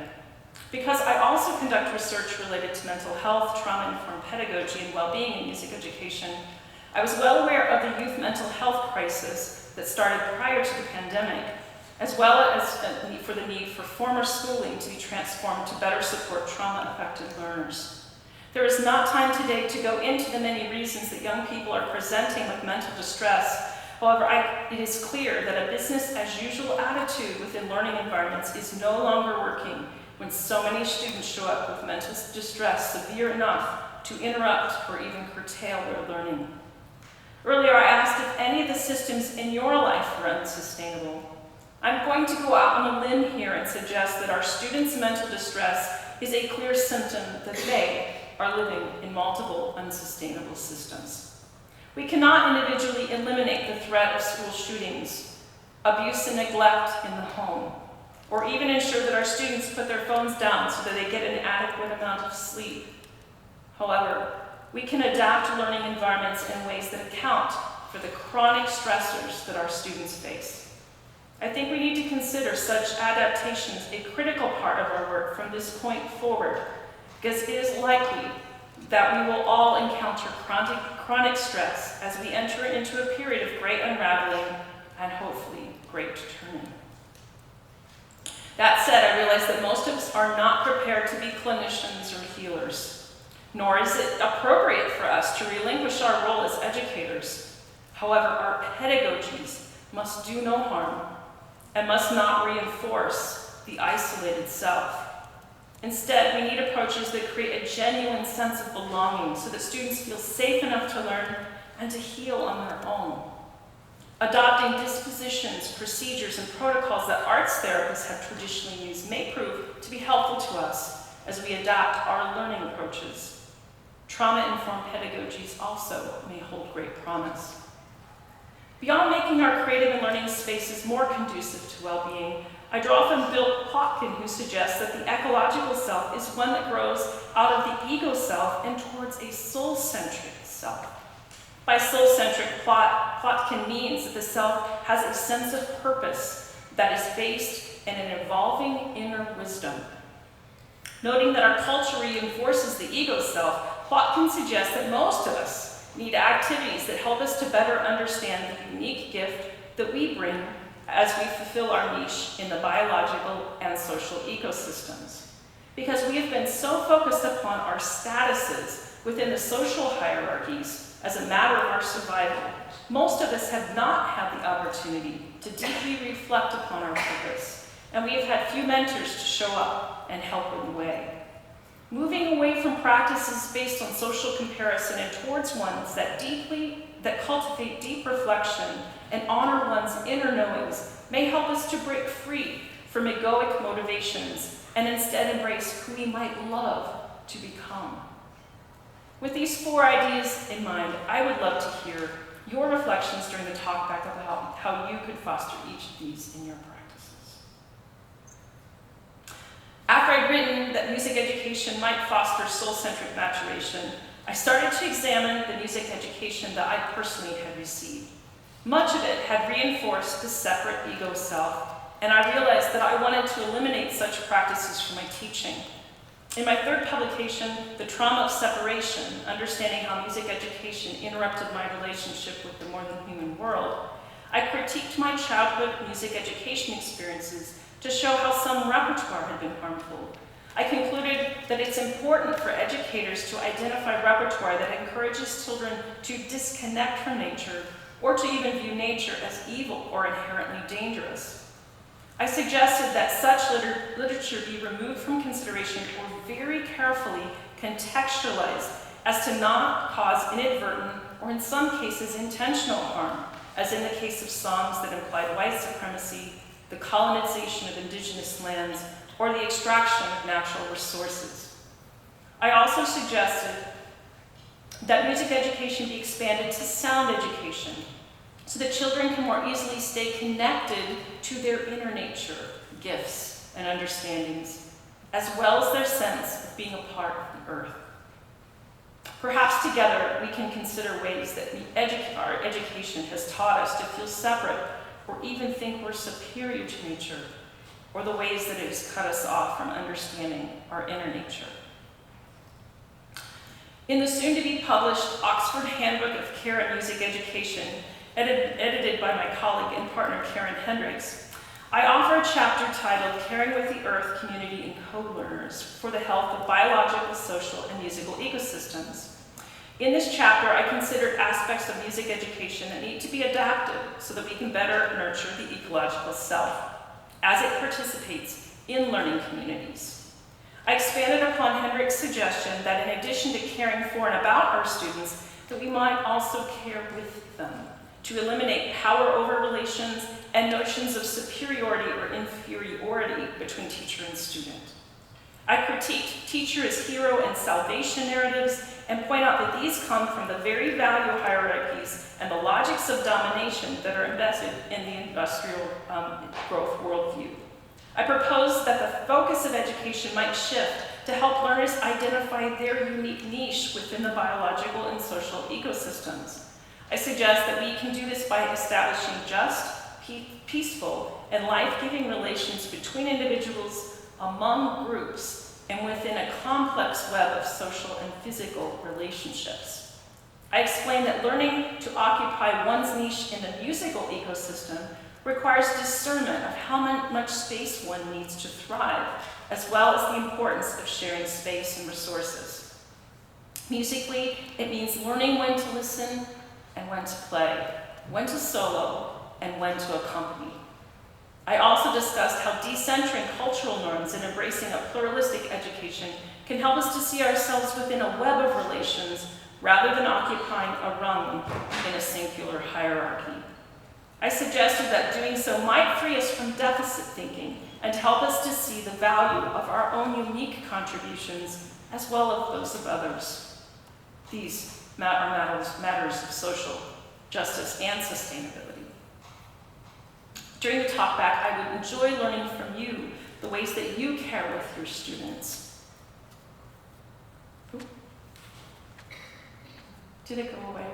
Because I also conduct research related to mental health, trauma-informed pedagogy, and well-being in music education, I was well aware of the youth mental health crisis that started prior to the pandemic, as well as the need for formal schooling to be transformed to better support trauma-affected learners. There is not time today to go into the many reasons that young people are presenting with mental distress. However, it is clear that a business-as-usual attitude within learning environments is no longer working when so many students show up with mental distress severe enough to interrupt or even curtail their learning. Earlier, I asked if any of the systems in your life were unsustainable. I'm going to go out on a limb here and suggest that our students' mental distress is a clear symptom that they are living in multiple unsustainable systems. We cannot individually eliminate the threat of school shootings, abuse and neglect in the home, or even ensure that our students put their phones down so that they get an adequate amount of sleep. However, we can adapt learning environments in ways that account for the chronic stressors that our students face. I think we need to consider such adaptations a critical part of our work from this point forward, because it is likely that we will all encounter chronic stress as we enter into a period of great unraveling and hopefully great turning. That said, I realize that most of us are not prepared to be clinicians or healers, nor is it appropriate for us to relinquish our role as educators. However, our pedagogies must do no harm and must not reinforce the isolated self. Instead, we need approaches that create a genuine sense of belonging so that students feel safe enough to learn and to heal on their own. Adopting dispositions, procedures, and protocols that arts therapists have traditionally used may prove to be helpful to us as we adapt our learning approaches. Trauma-informed pedagogies also may hold great promise. Beyond making our creative and learning spaces more conducive to well-being, I draw from Bill Plotkin, who suggests that the ecological self is one that grows out of the ego self and towards a soul-centric self. By soul-centric, Plotkin means that the self has a sense of purpose that is based in an evolving inner wisdom. Noting that our culture reinforces the ego self, Plotkin suggests that most of us need activities that help us to better understand the unique gift that we bring as we fulfill our niche in the biological and social ecosystems. Because we have been so focused upon our statuses within the social hierarchies as a matter of our survival, most of us have not had the opportunity to deeply reflect upon our purpose, and we have had few mentors to show up and help in the way. Moving away from practices based on social comparison and towards ones that cultivate deep reflection and honor one's inner knowings may help us to break free from egoic motivations and instead embrace who we might love to become. With these 4 ideas in mind, I would love to hear your reflections during the talkback about how you could foster each of these in your practices. After I'd written that music education might foster soul-centric maturation, I started to examine the music education that I personally had received. Much of it had reinforced the separate ego self, and I realized that I wanted to eliminate such practices from my teaching. In my 3rd publication, The Trauma of Separation, Understanding How Music Education Interrupted My Relationship with the More Than Human World, I critiqued my childhood music education experiences to show how some repertoire had been harmful. I concluded that it's important for educators to identify repertoire that encourages children to disconnect from nature or to even view nature as evil or inherently dangerous. I suggested that such literature be removed from consideration or very carefully contextualized as to not cause inadvertent or in some cases intentional harm, as in the case of songs that implied white supremacy, the colonization of indigenous lands, or the extraction of natural resources. I also suggested that music education be expanded to sound education, so that children can more easily stay connected to their inner nature, gifts, and understandings, as well as their sense of being a part of the earth. Perhaps together we can consider ways that our education has taught us to feel separate or even think we're superior to nature, or the ways that it has cut us off from understanding our inner nature. In the soon-to-be-published Oxford Handbook of Care and Music Education, edited by my colleague and partner Karen Hendricks, I offer a chapter titled Caring with the Earth, Community, and Co-Learners for the Health of Biological, Social, and Musical Ecosystems. In this chapter, I considered aspects of music education that need to be adapted so that we can better nurture the ecological self as it participates in learning communities. I expanded upon Hendricks' suggestion that in addition to caring for and about our students, that we might also care with them, to eliminate power over relations and notions of superiority or inferiority between teacher and student. I critiqued teacher as hero and salvation narratives and point out that these come from the very value hierarchies and the logics of domination that are embedded in the industrial growth worldview. I proposed that the focus of education might shift to help learners identify their unique niche within the biological and social ecosystems. I suggest that we can do this by establishing just, peaceful, and life-giving relations between individuals, among groups, and within a complex web of social and physical relationships. I explained that learning to occupy one's niche in the musical ecosystem requires discernment of how much space one needs to thrive, as well as the importance of sharing space and resources. Musically, it means learning when to listen and when to play, when to solo, and when to accompany. I also discussed how decentering cultural norms and embracing a pluralistic education can help us to see ourselves within a web of relations rather than occupying a rung in a singular hierarchy. I suggested that doing so might free us from deficit thinking and help us to see the value of our own unique contributions as well as those of others. These are matters of social justice and sustainability. During the talkback, I would enjoy learning from you the ways that you care with your students. Ooh. Did it go away?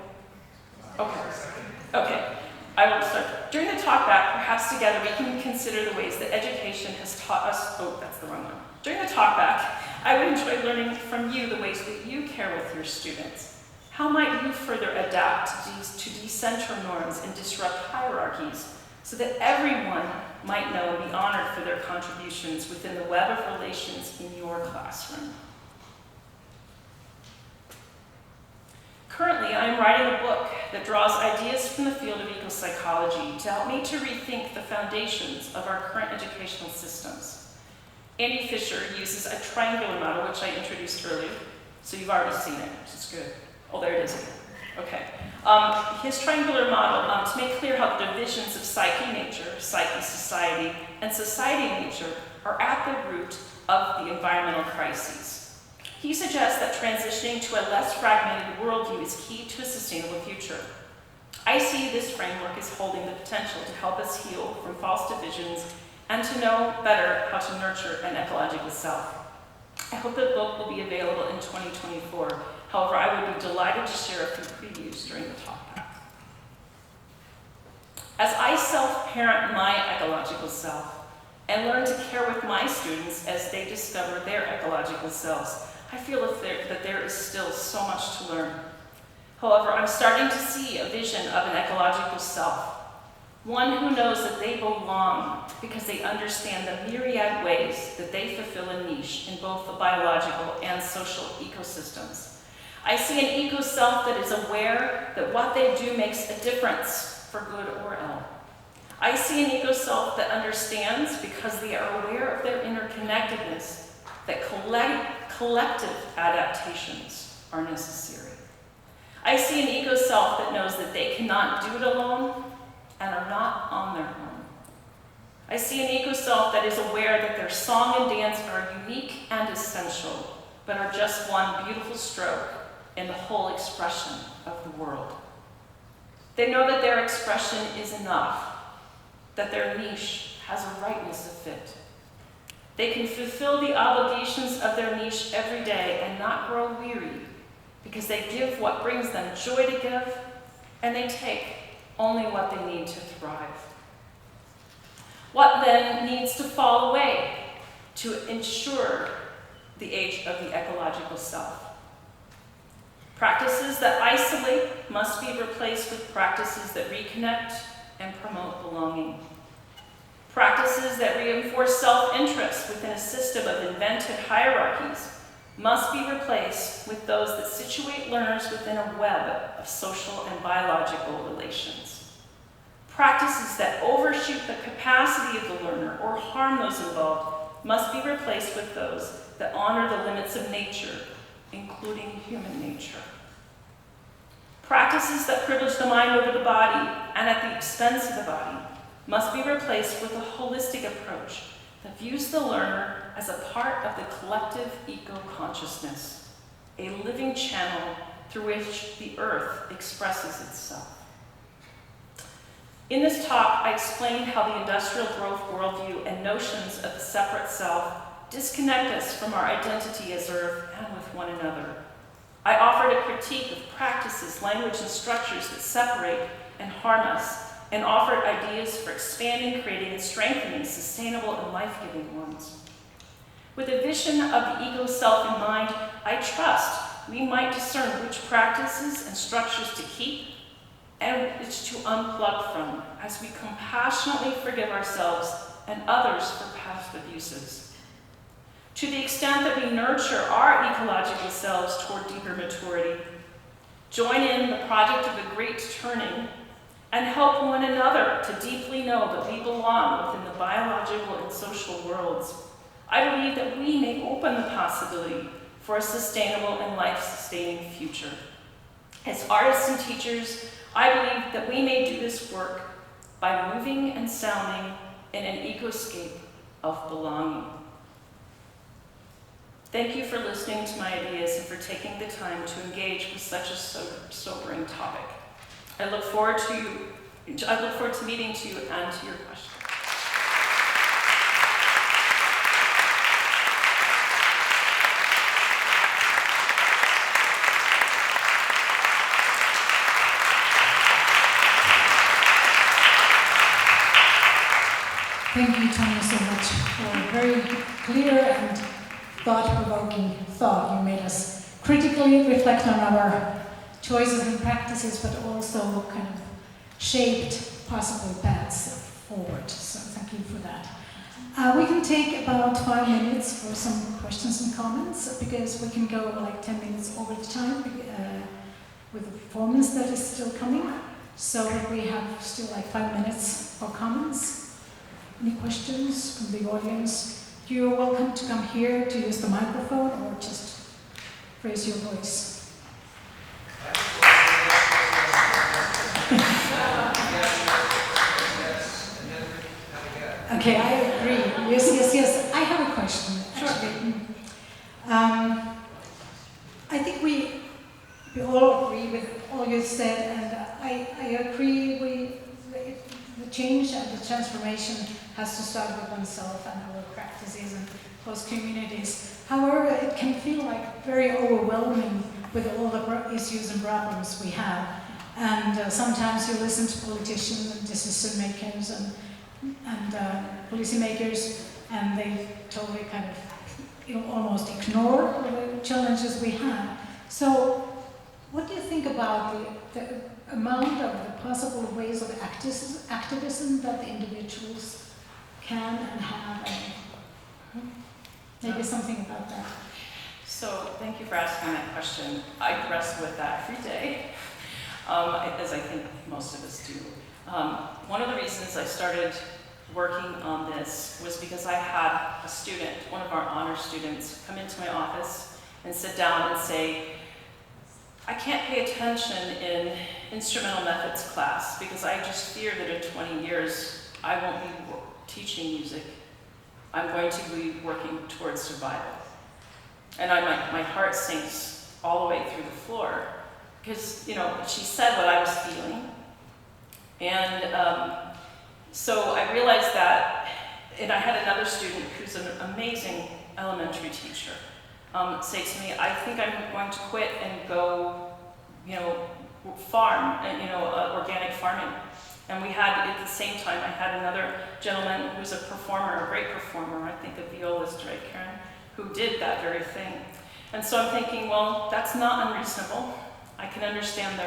Okay. I will start. During the talkback, perhaps together we can consider the ways that education has taught us. Oh, that's the wrong one. During the talkback, I would enjoy learning from you the ways that you care with your students. How might you further adapt to decenter norms and disrupt hierarchies so that everyone might know and be honored for their contributions within the web of relations in your classroom? Currently, I am writing a book that draws ideas from the field of ecopsychology to help me to rethink the foundations of our current educational systems. Andy Fisher uses a triangular model, which I introduced earlier, so you've already seen it, which is good. Oh, there it is again. Okay. His triangular model to make clear how the divisions of psyche nature, psyche society, and society nature are at the root of the environmental crises. He suggests that transitioning to a less fragmented worldview is key to a sustainable future. I see this framework as holding the potential to help us heal from false divisions and to know better how to nurture an ecological self. I hope the book will be available in 2024. However, I would be delighted to share a few previews during the talk. As I self-parent my ecological self and learn to care with my students as they discover their ecological selves, I feel that there is still so much to learn. However, I'm starting to see a vision of an ecological self, one who knows that they belong because they understand the myriad ways that they fulfill a niche in both the biological and social ecosystems. I see an eco-self that is aware that what they do makes a difference for good or ill. I see an eco-self that understands because they are aware of their interconnectedness that collective adaptations are necessary. I see an eco-self that knows that they cannot do it alone and are not on their own. I see an eco-self that is aware that their song and dance are unique and essential, but are just one beautiful stroke in the whole expression of the world. They know that their expression is enough, that their niche has a rightness of fit. They can fulfill the obligations of their niche every day and not grow weary because they give what brings them joy to give, and they take only what they need to thrive. What then needs to fall away to ensure the age of the ecological self? Practices that isolate must be replaced with practices that reconnect and promote belonging. Practices that reinforce self-interest within a system of invented hierarchies must be replaced with those that situate learners within a web of social and biological relations. Practices that overshoot the capacity of the learner or harm those involved must be replaced with those that honor the limits of nature, including human nature. Practices that privilege the mind over the body and at the expense of the body must be replaced with a holistic approach that views the learner as a part of the collective eco-consciousness, a living channel through which the earth expresses itself. In this talk, I explained how the industrial growth worldview and notions of the separate self disconnect us from our identity as earth and with one another. I offered a critique of practices, language, and structures that separate and harm us, and offered ideas for expanding, creating, and strengthening sustainable and life-giving ones. With a vision of the eco-self in mind, I trust we might discern which practices and structures to keep and which to unplug from as we compassionately forgive ourselves and others for past abuses. To the extent that we nurture our ecological selves toward deeper maturity, join in the project of the great turning, and help one another to deeply know that we belong within the biological and social worlds, I believe that we may open the possibility for a sustainable and life-sustaining future. As artists and teachers, I believe that we may do this work by moving and sounding in an ecoscape of belonging. Thank you for listening to my ideas and for taking the time to engage with such a sobering topic. I look forward to meeting to you and to your questions. Thank you, Tawnya, so much for a very clear and thought-provoking thought. You made us critically reflect on our choices and practices, but also kind of shaped possible paths forward. So thank you for that. We can take about 5 minutes for some questions and comments, because we can go like 10 minutes over the time with the performance that is still coming. So we have still like 5 minutes for comments. Any questions from the audience? You're welcome to come here to use the microphone or just raise your voice. Okay, I agree. Yes. I have a question, actually. I think we all agree with all you said, and I agree the change and the transformation has to start with oneself and our practices and host communities. However, it can feel like very overwhelming with all the issues and problems we have. And sometimes you listen to politicians and decision makers and policymakers, and they totally kind of almost ignore the challenges we have. So what do you think about the amount of the possible ways of activism that the individuals can and have? And maybe something about that. So thank you for asking that question. I wrestle with that every day, as I think most of us do. One of the reasons I started working on this was because I had a student, one of our honor students, come into my office and sit down and say, I can't pay attention in instrumental methods class because I just fear that in 20 years I won't be teaching music. I'm going to be working towards survival. And my heart sinks all the way through the floor because, she said what I was feeling. And so I realized that, and I had another student who's an amazing elementary teacher say to me, I think I'm going to quit and go, farm, organic farming. And we had, at the same time, I had another gentleman who's a performer, a great performer, I think a violist, right, Karen, who did that very thing. And so I'm thinking, well, that's not unreasonable. I can understand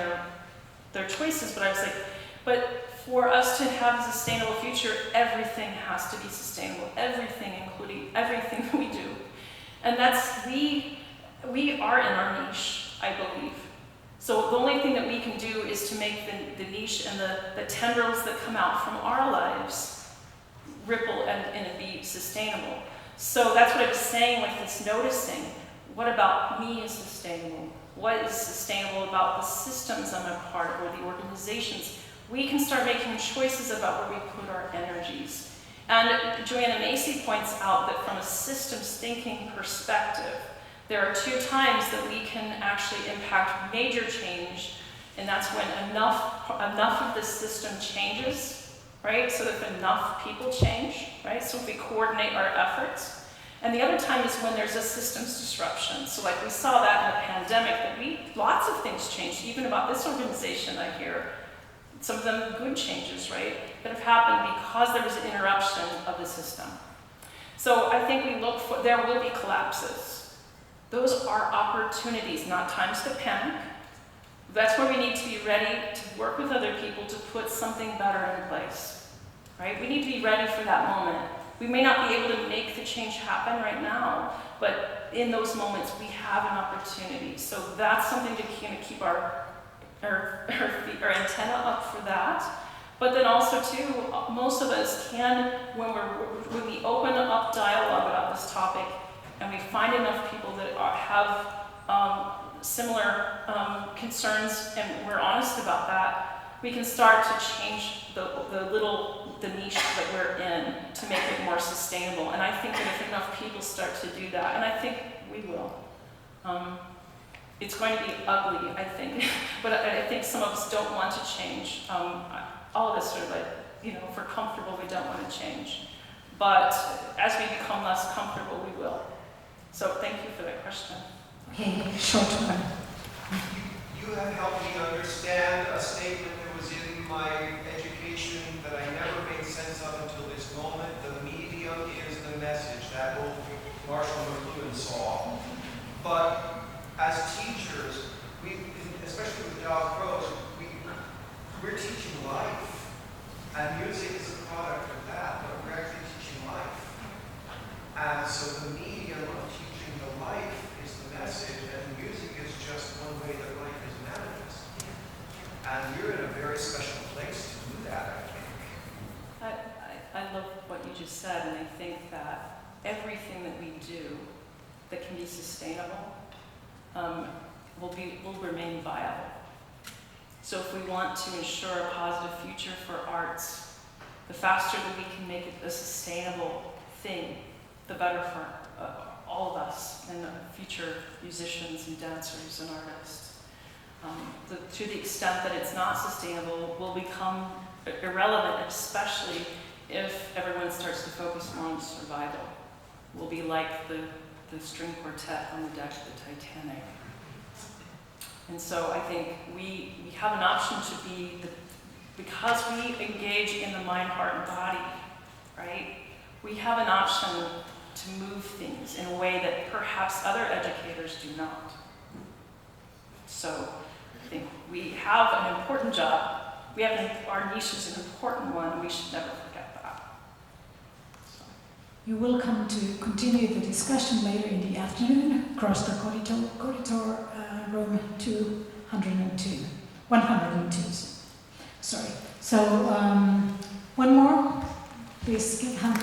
their choices, but I was like, but for us to have a sustainable future, everything has to be sustainable. Everything, including everything that we do. And that's, we are in our niche, I believe. So the only thing that we can do is to make the niche and the tendrils that come out from our lives ripple and be sustainable. So that's what I was saying with this noticing. What about me is sustainable? What is sustainable about the systems I'm a part of or the organizations? We can start making choices about where we put our energies. And Joanna Macy points out that from a systems thinking perspective, there are 2 times that we can actually impact major change, and that's when enough of the system changes, right? So that enough people change, right? So if we coordinate our efforts. And the other time is when there's a systems disruption. So like we saw that in the pandemic, that lots of things changed, even about this organization I hear. Some of them good changes, right, that have happened because there was an interruption of the system. So I think we look for, there will be collapses. Those are opportunities, not times to panic. That's where we need to be ready to work with other people to put something better in place, right? We need to be ready for that moment. We may not be able to make the change happen right now, but in those moments we have an opportunity. So that's something to kind of keep our antenna up for that. But then also too, most of us can, when we open up dialogue about this topic, and we find enough people that have similar concerns, and we're honest about that, we can start to change the niche that we're in to make it more sustainable. And I think that if enough people start to do that, and I think we will, it's going to be ugly, I think, but I think some of us don't want to change. All of us are like, if we're comfortable, we don't want to change. But as we become less comfortable, we will. So thank you for that question. Okay, short one. You have helped me understand a statement that was in my education that I never made sense of until this moment. The medium is the message, that old Marshall McLuhan saw. But as teachers, especially with we're teaching life, and music is a product of that, but we're actually teaching life. And so the medium of teaching the life is the message, and music is just one way that life is manifested. And you're in a very special place to do that, I think. I love what you just said, and I think that everything that we do that can be sustainable will remain viable. So if we want to ensure a positive future for arts, the faster that we can make it a sustainable thing, the better for all of us and future musicians and dancers and artists. To the extent that it's not sustainable, will become irrelevant, especially if everyone starts to focus on survival. We'll be like the string quartet on the deck of the Titanic. And so I think we have an option to be, because we engage in the mind, heart, and body, right? We have an option to move things in a way that perhaps other educators do not. So I think we have an important job. Our niche is an important one, and we should never forget that. You're welcome to continue the discussion later in the afternoon across the corridor room 202. 102. Sorry. So one more. Please give hand.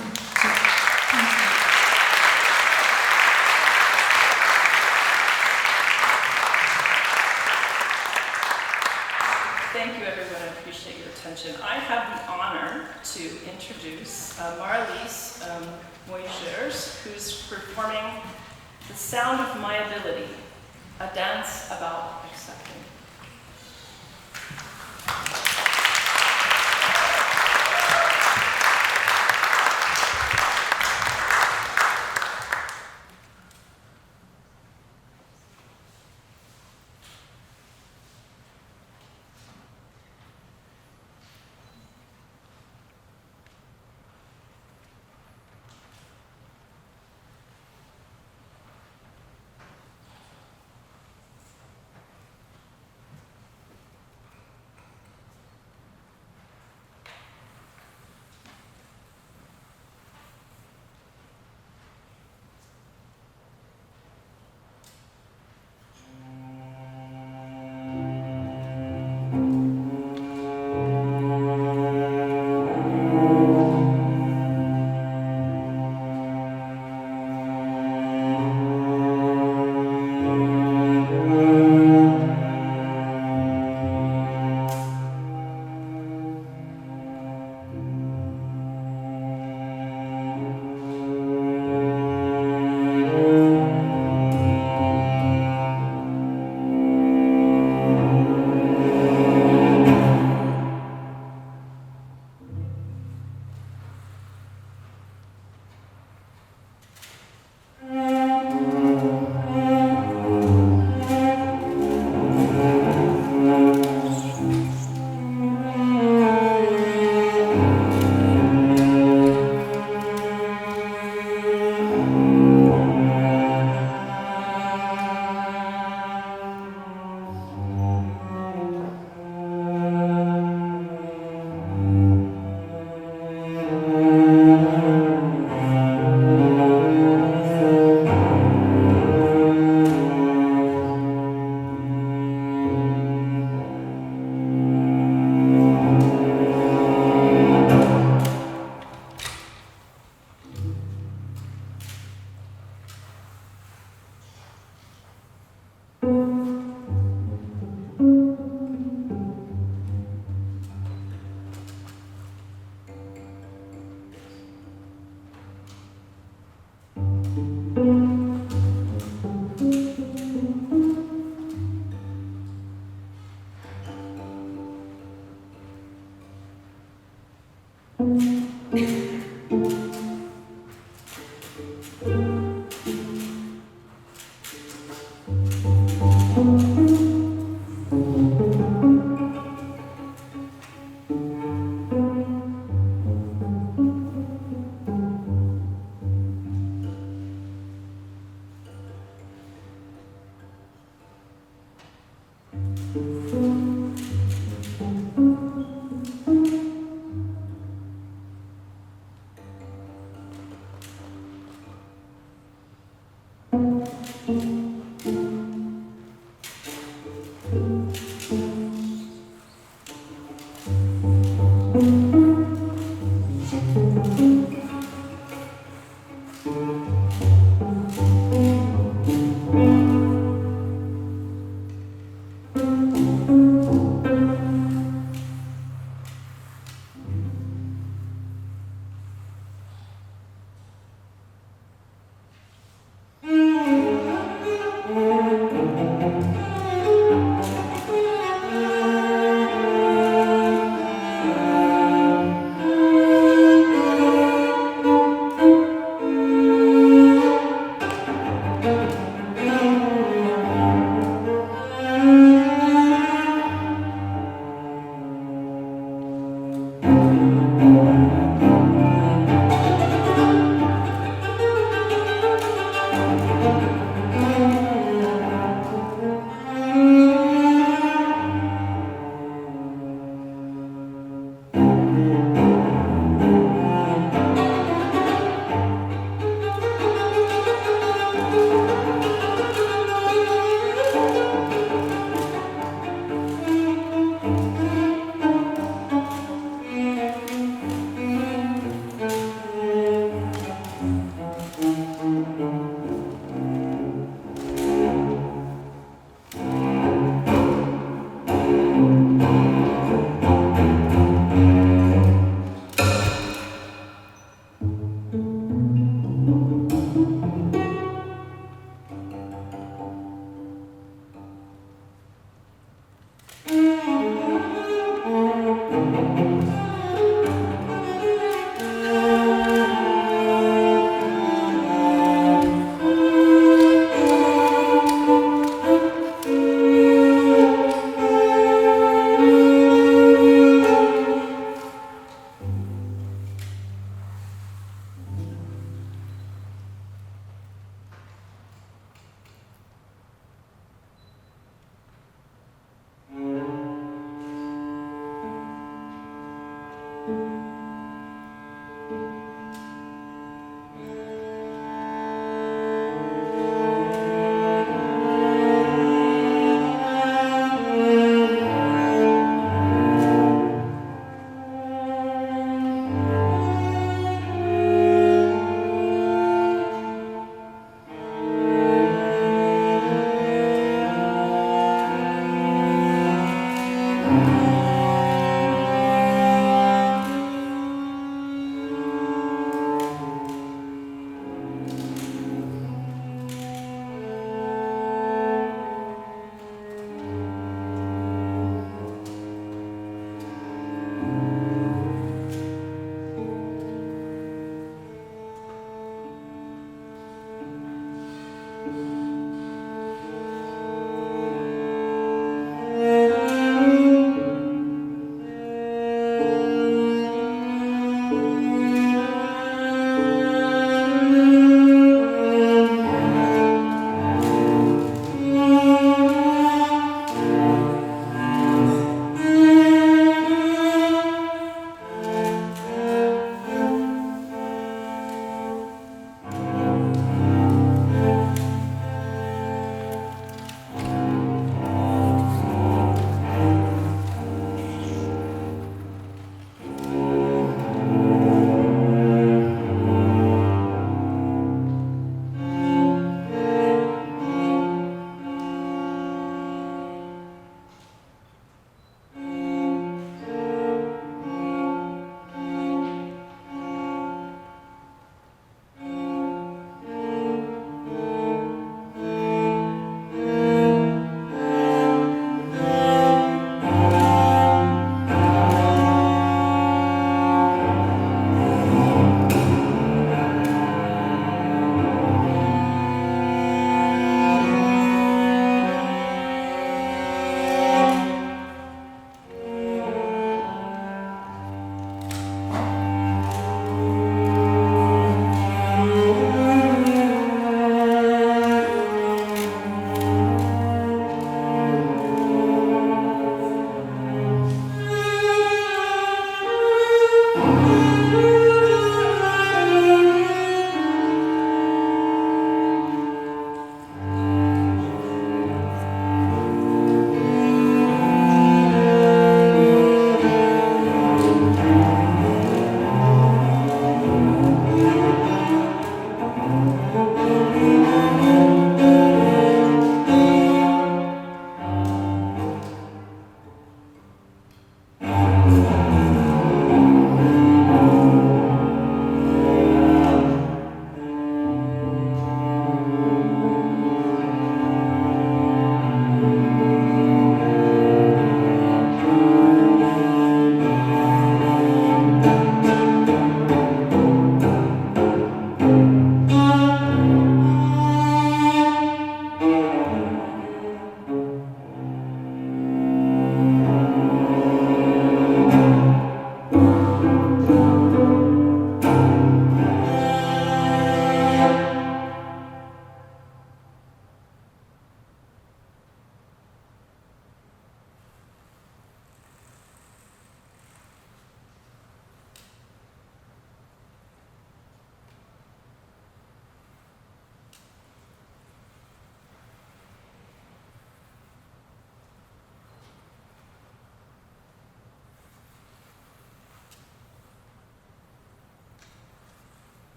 Thank you, everyone. I appreciate your attention. I have the honor to introduce Marlies Mujizers, who's performing The Sound of My Ability, a dance about accepting.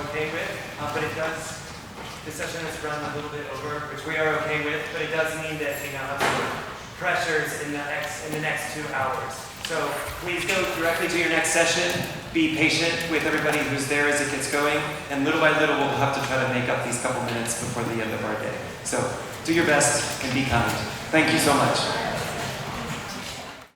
okay with, but it does, the session has run a little bit over, which we are okay with, but it does mean that we now have some pressures in the next 2 hours. So please go directly to your next session. Be patient with everybody who's there as it gets going, and little by little we'll have to try to make up these couple minutes before the end of our day. So do your best and be kind. Thank you so much.